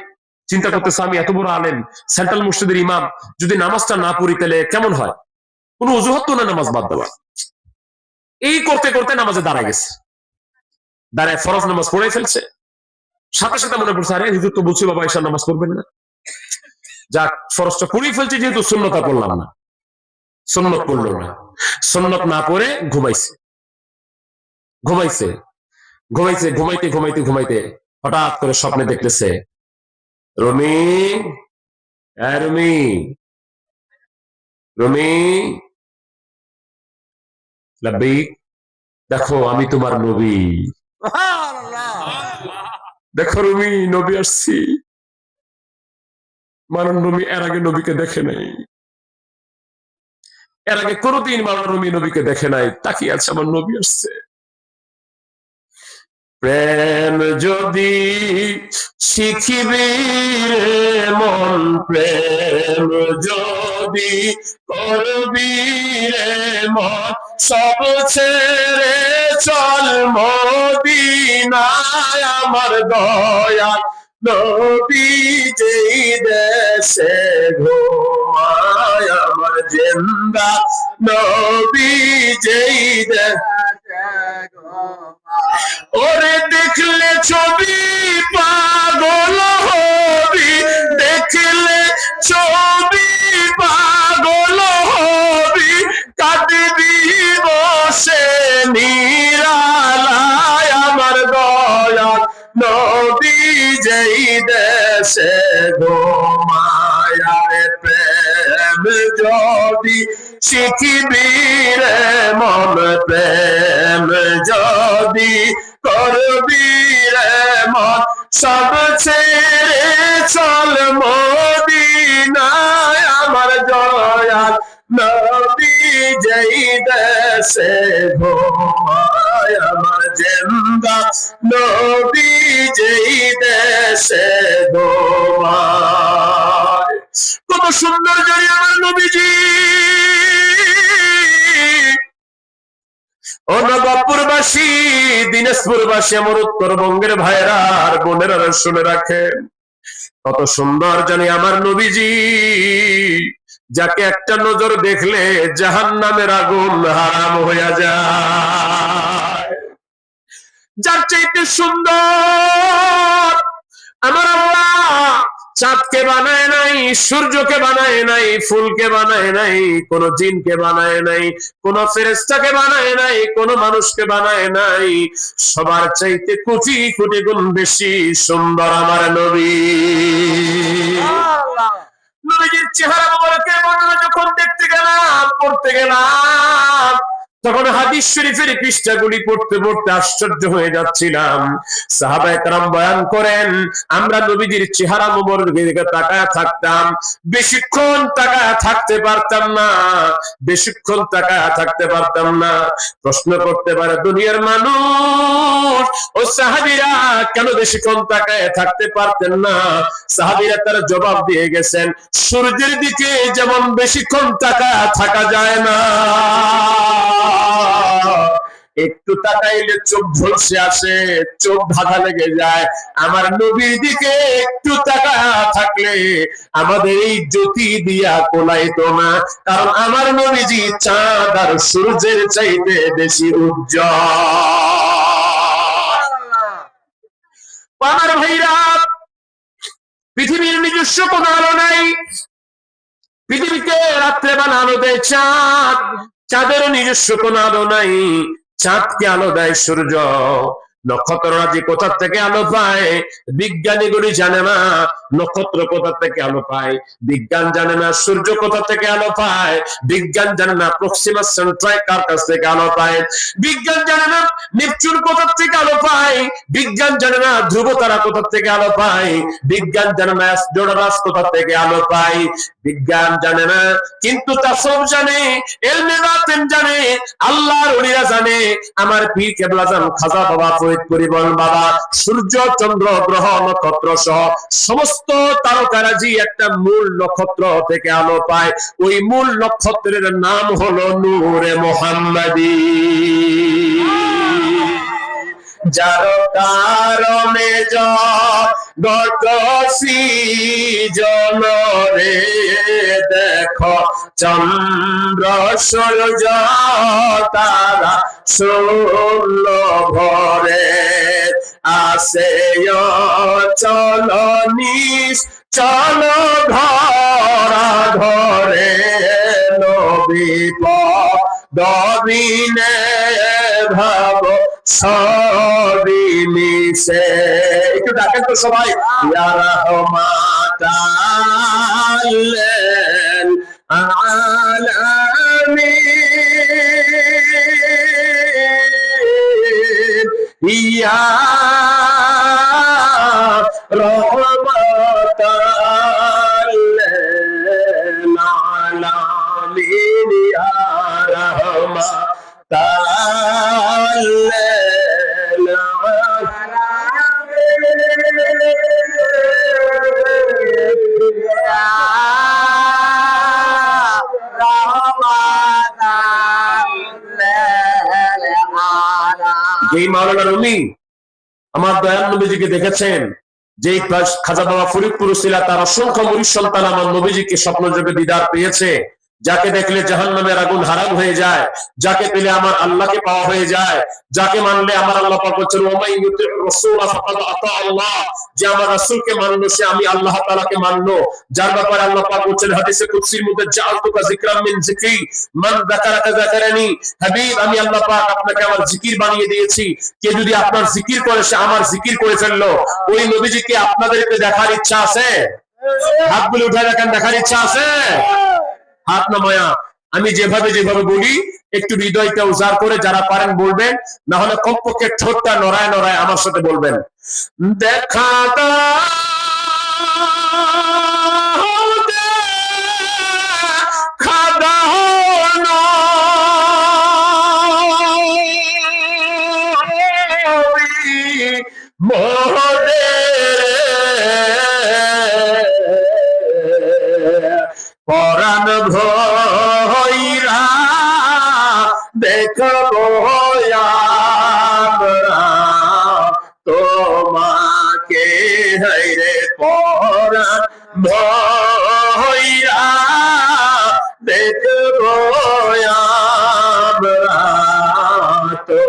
চিন্তা করতেছে, আমি এত বড় আলেম, সেন্ট্রাল মসজিদের ইমাম, যদি নামাজটা না পড়ি তাহলে কেমন হয়, কোন অজুহাত তো না নামাজ বাদ দেওয়া। এই করতে করতে নামাজে দাঁড়ায় গেছে, দাঁড়ায় ফরজ নামাজ পড়ে ফেলছে। সাথে সাথে মনে পড়ছে, আরে হুজুর তো বলছি বাবা এশার নামাজ পড়বেন না, যাক ফরজটা পড়েই ফেলছে, যেহেতু সুন্নতটা পড়লাম না, সুন্নত পড়লো না, সুন্নত না পড়ে ঘুমাইছে ঘুমাইতে হঠাৎ করে স্বপ্নে দেখতেছে, রুমি রুমি রুমি লাব্বিক, দেখো আমি তোমার নবী, দেখো রুমি নবী আসছি। মানন রুমি এর আগে নবীকে দেখে নাই, এর আগে কোনোদিন মানন রুমি নবীকে দেখে নাই, তাকিয়ে আছে আমার নবী আসছে। প্রেম যদি শিখিবি মন, প্রেম যদি করবি রে মন, সব ছেড়ে চল মদিনায় আমার দয়াল নবী যেই দেশে ঘুমায় আমার জিন্দা নবী যেই দেশে ওরে দেখলে ছবি পাগল হবি দেখলে ছবি পাগল হবি কাঁদবি বসে নিরালায় আমার দয়া নবী যেই দেশে ঘুমায় প্রেম যদি শিখিবি রে মন প্রেম যদি করবি রে মন সব ছেড়ে চল মদিনায় আমার দয়াল নবী যেই দেশে ঘুমায় আমার জিন্দা নবী যেই দেশে ঘুমায় কত সুন্দর জানি আমার নবীজি ও নবাবপুরবাসী দিনাজপুরবাসী আমার উত্তরবঙ্গের ভাইরা আর বোনেরা শুনে রাখেন কত সুন্দর জানি আমার নবীজি যাকে একটা নজর দেখলে জাহান্নামের আগুন হারাম হয়ে যায় যার চাইতে সুন্দর আমার আল্লাহ চাঁদকে বানায় নাই সূর্যকে বানায় নাই ফুলকে বানায় নাই কোন জিনকে বানায় নাই কোন ফেরেশতাকে বানায় নাই কোন মানুষকে বানায় নাই সবার চাইতে কোটি কোটি গুণ বেশি সুন্দর আমার নবী নবীজির চেহারা মোবারকের বর্ণনা যখন দেখতে গেলাম পড়তে গেলাম তখন হাদিস শরীফের পৃষ্ঠাগুলি পড়তে পড়তে আশ্চর্য হয়ে যাচ্ছিলাম সাহাবায়ে কেরাম বয়ান করেন আমরা নবীজির চেহারা মোবারকের দিকে তাকায় থাকতাম বেশিক্ষণ তাকায় থাকতে পারতাম না বেশিক্ষণ তাকায় থাকতে পারতাম না প্রশ্ন করতে পারে দুনিয়ার মানুষ ও সাহাবীরা কেন বেশিক্ষণ তাকায় থাকতে পারতেন না সাহাবীরা তার জবাব দিয়ে গেছেন সূর্যের দিকে যেমন বেশিক্ষণ তাকায় থাকা যায় না একটু তাকাইলে চোখ ঝলসে আসে চোখ ধাঁধা লেগে যায় আমার নবীর দিকে একটু তাকায়া থাকলে আমাদের এই জ্যোতি দিয়া কোলাইতো না কারণ আমার নবীজি চাঁদ আর সূর্যের চাইতে বেশি উজ্জ্বল আমার ভাইরা পৃথিবীর নিজস্ব কোনো আলো নাই পৃথিবীকে রাত্রে বেলা আলো দেয় চাঁদ চাঁদেরও নিজস্ব কোনো আলো নাই চাঁদকে আলো দেয় সূর্য নক্ষত্ররাজি কোথা থেকে আলো পায় বিজ্ঞানীগুলি জানে না নক্ষত্র কোথা থেকে আলো পায় বিজ্ঞান জানে না সূর্য কোথা থেকে আলো পায় বিজ্ঞান জানে না প্রক্সিমা সেন্ট্রাই কার কাছ থেকে আলো পায় বিজ্ঞান জানে না নেপচুন কোথা থেকে আলো পায় বিজ্ঞান জানে না ধ্রুব তারা কোথা থেকে আলো পায় বিজ্ঞান জানে না জোড়ারাস কোথা থেকে আলো পায় বিজ্ঞান জানে না কিন্তু তাসawwuf জানে ইলমে বাতিন জানে আল্লাহর ওলিরা জানে আমার পীর কেবলা জান খাজা বাবা ফরিদপুরি বলেন বাবা সূর্য চন্দ্র গ্রহ নক্ষত্র সহ সমস্ত তারকারাজি একটা মূল নক্ষত্র থেকে আলো পায় ওই মূল নক্ষত্রের নাম হলো নূরে মুহাম্মাদি যার কারণে জগৎ সৃজন রে দেখো চন্দ্র সূর্য তারা ষোল ভরে আসে চল চল ধরা ধরে নবী দবিনে ভাব সবই মিশে একটু ডাকেন তো সবাই ইয়া রাহমাতাল আলামিন ইয়া রাহমাতাল আলামিন ইয়া রাহমাতাল যেই মাওলানা রুমি আমার দয়াল নবীজিকে দেখেছেন যেই খাজা বাবা ফরিদপুর ছিল তার অসংখ্য মুরিদ সন্তান আমার নবীজিকে স্বপ্নযোগে দিদার পেয়েছে, যাকে দেখলে জাহান্নামের আগুন হারাম হয়ে যায়, যাকে পেলে আমার আল্লাহকে পাওয়া হয়ে যায়, যাকে মানলে আমার আল্লাহ পাক বলেন ওয়া ইউতির রাসূল ফাকাদ আতা আল্লাহ, যে আমার রাসূলকে মানলো সে আমি আল্লাহ তাআলাকে মানলো। যার ব্যাপারে আল্লাহ পাক বলেন হাদিসে কুদসির মধ্যে জাআলতুকা যিকরাম মিন যিকরি মান যাকারাকা যাকারানি, হাবিব আমি আল্লাহ পাক আপনাকে আমার জিকির বানিয়ে দিয়েছি, কে যদি আপনার জিকির করে সে আমার জিকির করে ফেললো। ওই নবীজিকে আপনাদেরকে দেখার ইচ্ছা আছে? হাতগুলো উঠায় রাখেন, দেখার ইচ্ছা আছে? হাত নামায়া আমি যেভাবে বলি একটু হৃদয়টা উজাড় করে যারা পারেন বলবেন, না হলে কমপক্ষে ঠোঁটটা নড়ায় নড়ায় আমার সাথে বলবেন, দেখা দাও দেখা দাও পরাণ ভৈরা দেখবো আমরা তোমাকে, হায়রে পরাণ ভৈরা দেখবো আমরা তো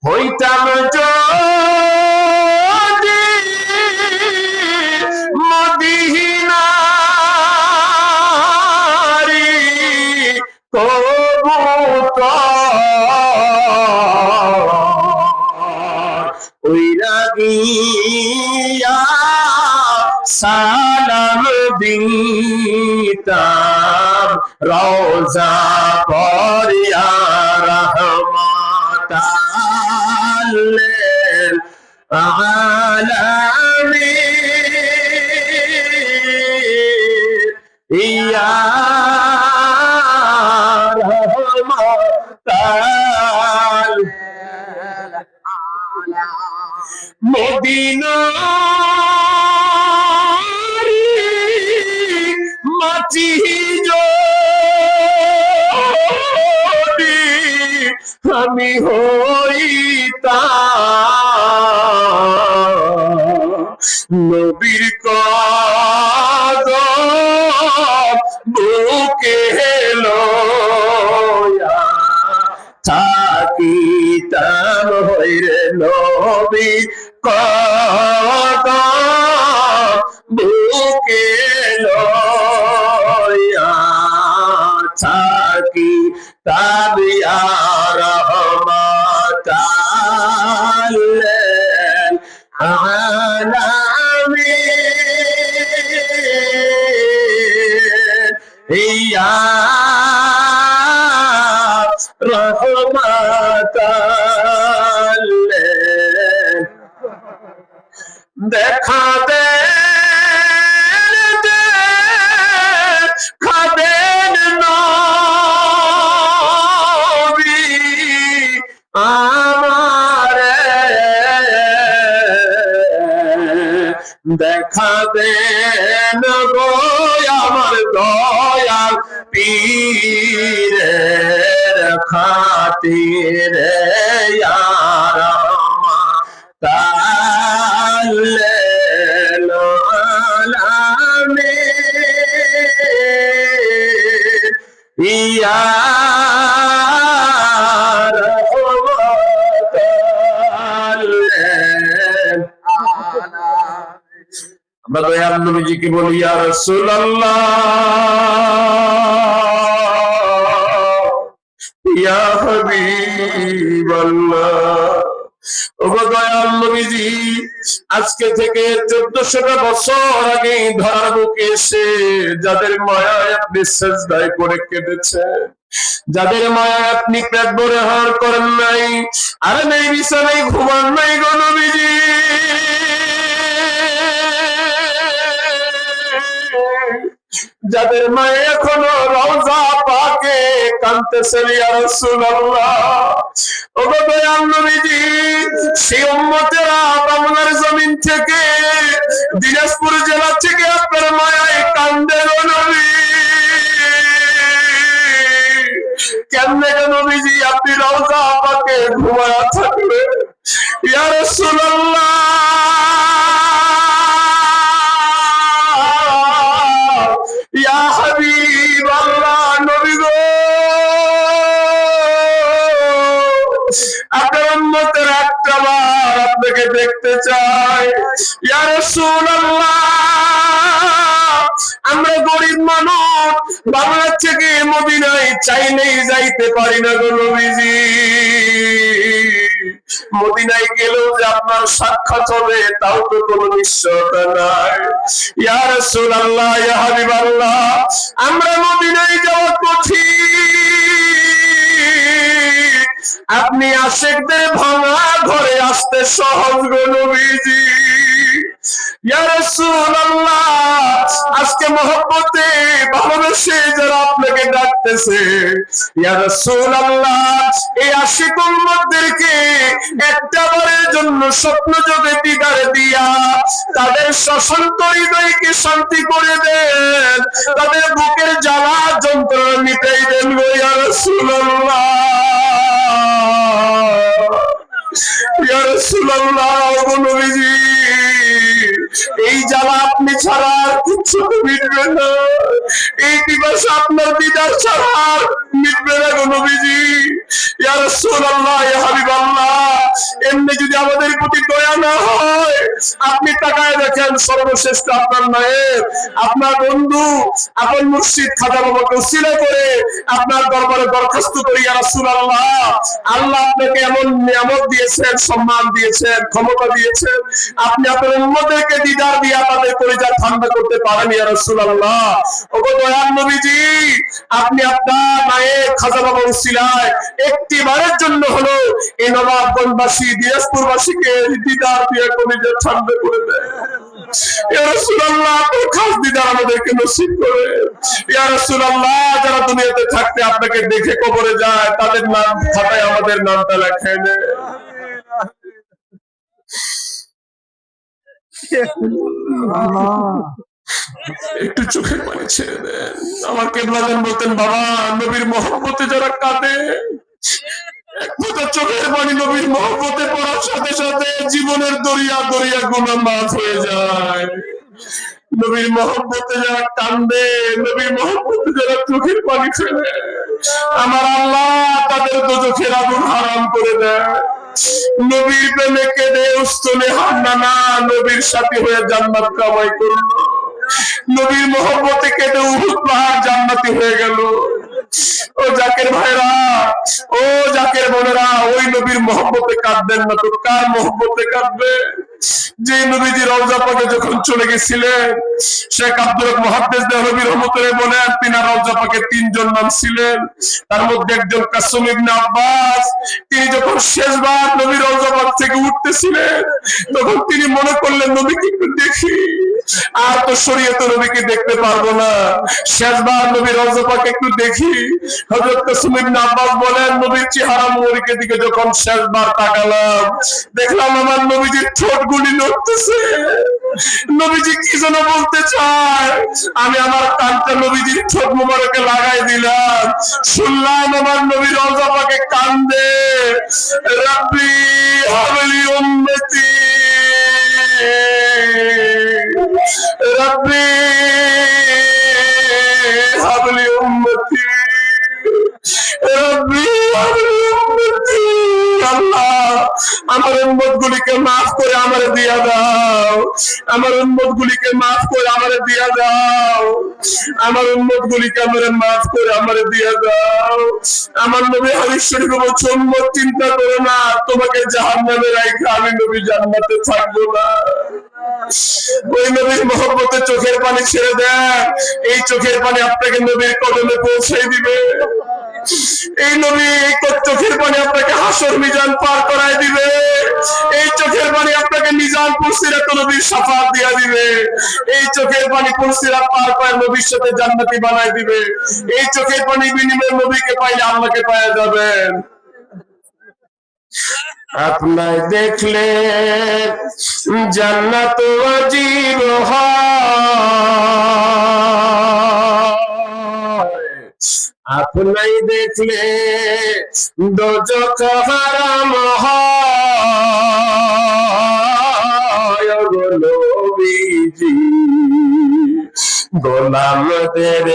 হইতাম যদি মদিনারি কবুতর, ওইরা গিয়া সালাম দিতাম রওজা পরিয়া রহমাতাল লিল আলামিন, ইয়া রহমাতাল মদিনারি মাটি যদি আমি হইতাম, নবীর কদম বুকে লইয়া থাকিতাম, হইরে নবীর কদম বুকে লইয়া থাকিতাম, ইয়া রহমাতাল লিল আলামিন, ইয়া রহমাতাল লিল, দেখা দেখাবেন নবী আমারে, দেখা দেন গো আমার দয়াল পীরের খাতিরে, ইয়া রহমাতাল লিল আলামিন, ইয়া রহমাতাল লিল আলামিন। আমরা দয়াল নবীজিকে বলি ইয়া রাসূলুল্লাহ, ইয়া হাবিবাল্লাহ। ওগো দয়াল নবীজি, আজকে থেকে 1400টা বছর আগে ধরার বুকে এসে যাদের মায়ায় আপনি সিজদায় পড়ে কেঁদেছেন, যাদের মায়ায় আপনি পেট ভরে আহার করেন নাই, আর নেই বিছানায় ঘুমান নাই গো নবীজি, যাদের মায়ে এখনো রওজা পাকে কাঁদতেছেন ইয়া রাসূলুল্লাহ, ওগো দয়াল নবীজি, সেই উম্মতেরা বাংলার জমিন থেকে দিনাজপুর জেলা থেকে আপনার মায়ায় কান্দে গো নবী। কেমনে গো নবীজি আপনি রওজা পাকে ঘুমায়া থাকবেন ইয়া রাসূলুল্লাহ? দেখতে চাই। ইয়া রাসূলুল্লাহ, আমরা গরিব মানুষ, বাংলা থেকে মদিনায় চাইলেই যাইতে পারি না গো নবীজি। মদিনায় গেলেও যে আপনার সাক্ষাৎ হবে তাও তো কোনো নিশ্চয়তা নাই। ইয়া রাসূলুল্লাহ, ইয়া হাবিবাল্লাহ, আমরা মদিনায় যাওয়া কঠিন, আপনি আশিকদের ভাঙা ঘরে আসতে সহজ গো নবীজি। ইয়া রাসূলুল্লাহ, আজকে মহব্বতে ভালোবেসে যারা আপনাকে ডাকতেছে, ইয়া রাসূলুল্লাহ, এই আশিক উম্মতদেরকে একটা বারের জন্য স্বপ্ন জগতে দিদার দিয়া তাদের সশান্ত হৃদয়কে শান্তি করে দেন, তাদের বুকের জ্বালা যন্ত্রণা মিটাই দেন গো ইয়া রাসূলুল্লাহ। ইয়া রাসূলুল্লাহ, ওগো নবীজি, এই জ্বালা আপনি ছাড়া আর কিচ্ছু মিটবে না, এই পিপাসা আপনার দিদার ছাড়া আর মিটবে না গো নবীজি। ইয়া রাসূলুল্লাহ, ইয়া হাবিবাল্লাহ, এমনি যদি আমাদের প্রতি দয়া না হয়, আপনি তাকায় দেখেন সর্বশ্রেষ্ঠ আপনার নায়েব, আপনার বন্ধু, আপন মুর্শিদ খাজা বাবাকে উসিলা করে আপনার দরবারে দরখাস্ত করি, ইয়া রাসূলুল্লাহ, আল্লাহ আপনাকে এমন নিয়ামত দিয়েছেন, সম্মান দিয়েছেন, ক্ষমতা দিয়েছেন, আপনি আপনার উম্মতদেরকে দিদার দিয়া তাদের কলিজা ঠান্ডা করতে পারেন ইয়া রাসূলুল্লাহ। ওগো দয়াল নবীজি, আপনি আপনার নায়েব খাজা বাবার উসিলায় একটি বারের জন্য হলো এই নবাবগঞ্জবাসী, দিনাজপুরবাসীকে দিদার দিয়ে কলিজা ঠান্ডা করে দেয় ইয়া রাসূলুল্লাহ। আপনার খাস দিদার আমাদেরকে নসিব করে ইয়া রাসূলুল্লাহ। যারা দুনিয়াতে থাকতে আপনাকে দেখে কবরে যায়, তাদের নাম খাতায় আমাদের নামটা লেখায় নেয়। একটু চোখের পানি ছেড়ে দেন। আমার কেবলাজান বলতেন, বাবা, নবীর মহব্বতে যারা কাঁদে, এক ফোঁটা চোখের পানি নবীর মহব্বতে পড়ার সাথে সাথে জীবনের দরিয়া দরিয়া গুনাহ মাফ হয়ে যায়। নবীর মহব্বতে যারা কান্দে, নবীর মহব্বতে যারা চোখের পানি ফেলে, আমার আল্লাহ তাদের দোজখের আগুন হারাম করে দেয়। নবীর প্রেমে কেঁদে উস্তনে হান্নানা নবীর সাথী হয়ে জান্নাত কামাই করলো, নবীর মহব্বতে কেঁদে উহুদ পাহাড় জান্নাতি হয়ে গেল। ও জাকের ভাইরা, ও জাকের বোনেরা, ওই নবীর মহব্বতে কাঁদবেন না তো কার মহব্বতে কাঁদবে? যে নবীজি রওজা পাকে যখন চলে গেছিলেন, শেখ আব্দুল মুহাদ্দিস দেহলভী রহমাতুল্লাহ বলেন, তিনার রওজা পাকে তিনজন নাম ছিলেন, তার মধ্যে একজন কাসুম ইবনে আব্বাস। তিনি যখন শেষবার নবীর রওজা পাক থেকে উঠতেছিলেন, তখন তিনি মনে করলেন নবীকে একটু দেখি, আর তো শরীয়তে নবীকে দেখতে পারবো না, শেষবার নবীর রওজা পাক একটু দেখি। হযরত কাসুম ইবনে আব্বাস বলেন, নবীর চেহারা মুবারকের দিকে যখন শেষবার তাকালাম, দেখলাম আমার নবীজির ঠোঁটগুলি নড়তেছে। নবীজি কি যেন বলতে চায়, আমি আমার কানটা নবীজির ঠোঁট মুবারকে লাগাই দিলাম, শুনলাম আমার নবী রওজা পাকে কান্দে, রাব্বি হাবলি উম্মতি, রাব্বি হাবলি উম্মতি, রাব্বি হাবলি উম্মতি। আল্লাহ, আমার উম্মতগুলিকে মাফ করে আমারে দিয়া দাও, আমার উম্মতগুলিকে মাফ করে আমারে দিয়া দাও, আমার উম্মতগুলিকে আমারে মাফ করে আমারে দিয়া দাও। আমার নবী হাদিস শরীফে বলছে, উম্মত চিন্তা করো না, তোমাকে জাহান্নামে রাইখা আমি নবী জান্নাতে থাকবো না। ওই নবীর মহব্বতে চোখের পানি ছেড়ে দেন, এই চোখের পানি আপনাকে নবীর কদমে পৌঁছে দিবে। এই নবী চোখের পানি আপনাকে হাসর মিজান পার করায় দিবে। এই চোখের পানি আপনাকে মিজান পুরসিরাত নবীর শাফাআত দিয়া দিবে। এই চোখের পানি পুরসিরাত পার করে নবীর সাথে জান্নাতি বানায় দিবে। এই চোখের পানি বিনিময়ে নবীকে পাইলে আল্লাহকে পাওয়া যাবেন। আপনায় দেখলে জান্নাত ওয়াজিব হয়, আপনায় দেখলে দোজখ হারাম হয়। গো নবীজি, গোলামদের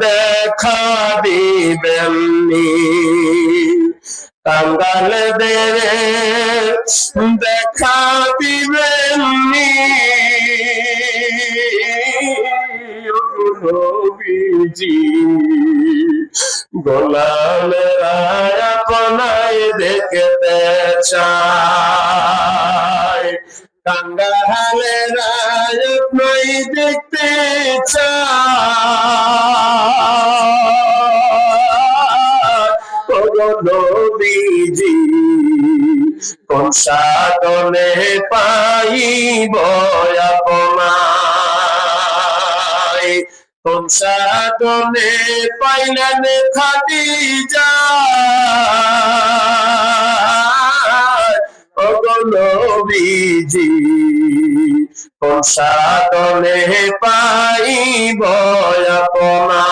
দেখা দিবেননি, কাঙ্গালদের দেখা দিবেননি নবীজি, গোলামেরা আপনায় দেখতে চায়, কাঙ্গালেরা আপনায় দেখতে চায় নবীজি, কোন সাধনে পাইব আপনায়, কোন সাধনে পাইলেন খাদিজা নবীজি, কোন সাধনে পাইব আপনায়,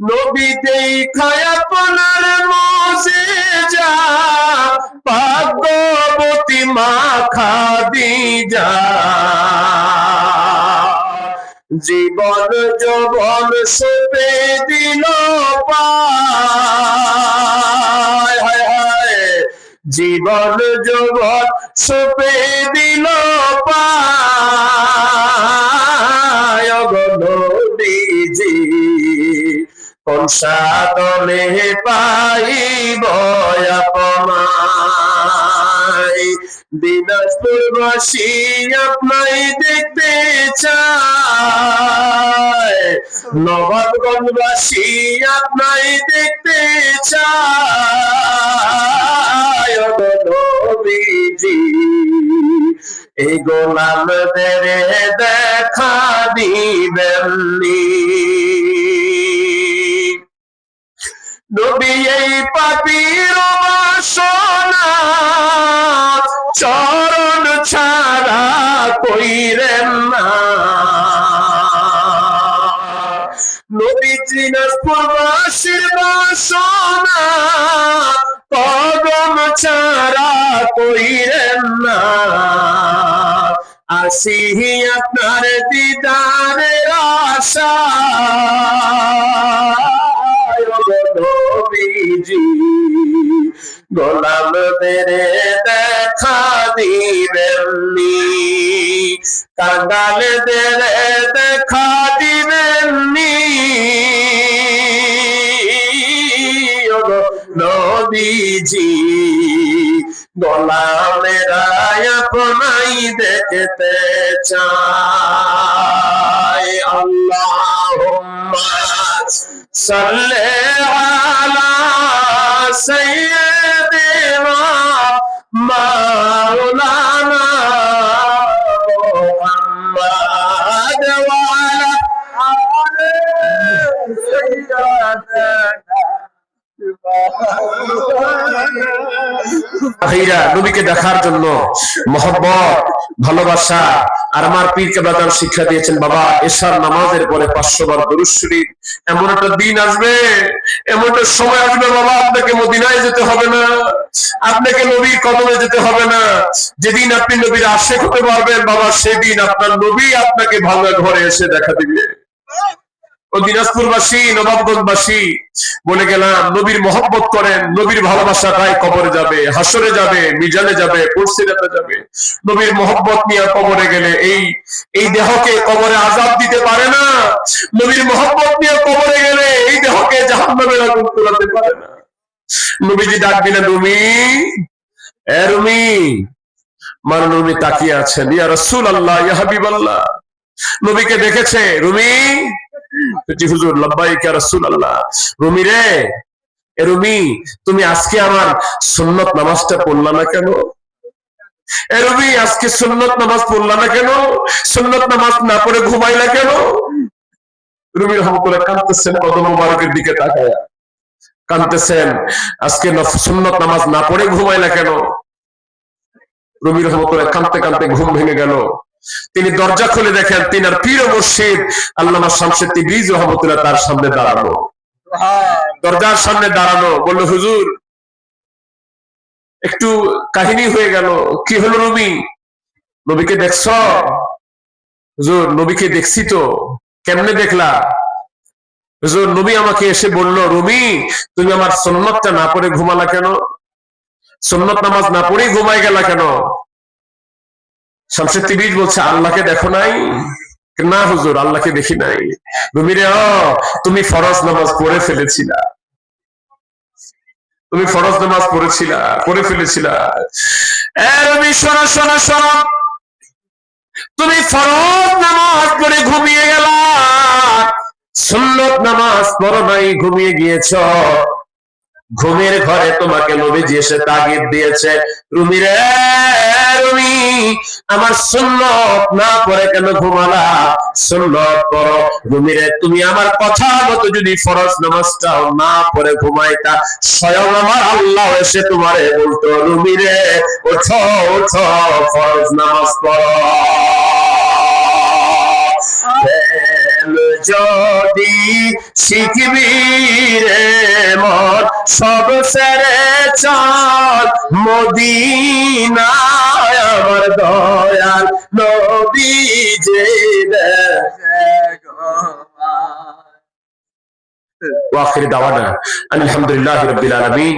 নবী দেখায় আপনার মুজিজা, ভাগ্যবতী মা খাদিজা, জীবন যৌবন সপে দিল পায়, হায় হায়, জীবন যৌবন সপে দিল পায় নবীজি, কোন সাধনে পাইব আপনায়, দিনাজপুরবাসী আপনায় দেখতে চায়, নবাবগঞ্জবাসী আপনায় দেখতে চায় নবীজি, এই গোলামদের দেখা দিবেননি নবী, এই পাপীর বাসনা চরণ ছাড়া কইরেন না, নবী দিনাজপুরবাসীর বাসনা কদম ছাড়া কইরেন না, আসি আপনার দিদারের আশা নবীজি, গোলামদের দেখা দিবেননি, কাঙ্গালদের দেখা দিবেননি নবীজি, গোলামেরা আপনাই দেখতে চায়, আল্লাহুম্মা সাল্লি আলা সাইয়্যিদিনা মাওলানা মুহাম্মদ ওয়া আলা আলি সাইয়্যিদিনা ভাইরা, নবীকে দেখার জন্য মহব্বত, ভালোবাসা। আর আমার পীর কেবলাদান শিক্ষা দিয়েছেন, বাবা এশার নামাজের পরে 500 বার দরুদ শরীফ। এমন একটা দিন আসবে, এমন একটা সময় আসবে বাবা, আপনাকে মদিনায় যেতে হবে না, আপনাকে নবীর কদমে যেতে হবে না। যেদিন আপনি নবীর আশিক হতে পারবেন বাবা, সেদিন আপনার নবী আপনাকে ভাঙা ঘরে এসে দেখা দিবে। ও দিনাজপুরবাসী, নবাবগঞ্জবাসী, বলে গেলাম, নবীর মহব্বত করেন, নবীর ভালোবাসাটাই কবরে যাবে, হাসরে যাবে, মিজানে যাবে, পুরসিরাতে যাবে। নবীর মহব্বত নিয়ে কবরে গেলে এই দেহকে কবরে আযাব দিতে পারে না, নবীর মহব্বত নিয়ে কবরে গেলে এই দেহকে জাহান্নামের আগুন পোড়াতে পারে না। নবীজি ডাক দিলেন, রুমি, এ রুমি। মানব নবী তাকিয়ে আছেন, ইয়া রাসূলুল্লাহ, ইয়া হাবিবাল্লাহ। নবীকে দেখেছে, রুমি। জি হুজুর, লাব্বাইক ইয়া রাসূলুল্লাহ। রুমি রে, এ রুমি, তুমি আজকে আমার সুন্নত নামাজটা পড়লা না কেন? এ রুমি, আজকে সুন্নত নামাজ পড়লা না কেন? সুন্নত নামাজ না পড়ে ঘুমাইলা কেন? রুমি রহমতুল্লাহ কাঁদতেছেন, কদম মুবারকের দিকে তাকায়া কাঁদতেছেন, আজকে সুন্নত নামাজ না পড়ে ঘুমাইলা কেন? রুমি রহমতুল্লাহ কাঁদতে কাঁদতে ঘুম ভেঙে গেল। তিনি দরজা খুলে দেখেন, তিনার পীর মুর্শিদ আল্লামা শামসুদ্দীন তিবরিজি রহমতুল্লাহ তার সামনে দাঁড়ানো, দরজার সামনে দাঁড়ানো। বলল, হুজুর, একটু কাহিনী হয়ে গেল। কি হলো রুমি? নবীকে দেখছ? হুজুর, নবীকে দেখছি তো। কেমনে দেখলা? হুজুর নবী আমাকে এসে বলল, রুমি তুমি আমার সুন্নতটা না পড়ে ঘুমালা কেন? সুন্নত নামাজ না পড়েই ঘুমাই গেলা কেন? শামসুদ তিবিজ বলছে, আল্লাহকে দেখো নাই? না হুজুর, আল্লাহকে দেখি নাই। রুমি রে, তুমি ফরজ নামাজ পড়ে ফেলেছিলা, তুমি ফরজ নামাজ পড়ে ফেলেছিলা। রুমি শোনো শোনো শোনো, তুমি ফরজ নামাজ পড়ে ঘুমিয়ে গেলা, সুন্নত নামাজ পড়ো নাই, ঘুমিয়ে গিয়েছ। ঘুমের ঘরে তোমাকে নবীজি এসে তাগিদ দিয়েছে, রুমি রে রুমি, আমার সুন্নত না পড়ে কেন ঘুমালা? সুন্নত পড়ো। রুমি রে, তুমি আমার কথা মতো যদি ফরজ নামাজটাও না পড়ে ঘুমাইতা, স্বয়ং আমার আল্লাহ এসে তোমারে বলতো, রুমি রে ওঠো ওঠো, ফরজ নামাজ পড়ো। যদি শিখবি রে মন, সব সেরে চল মদিনায়, আমার দয়াল নবী যে ওয়া আখির দাওয়ানা আলহামদুলিল্লাহি রাব্বিল আলামিন।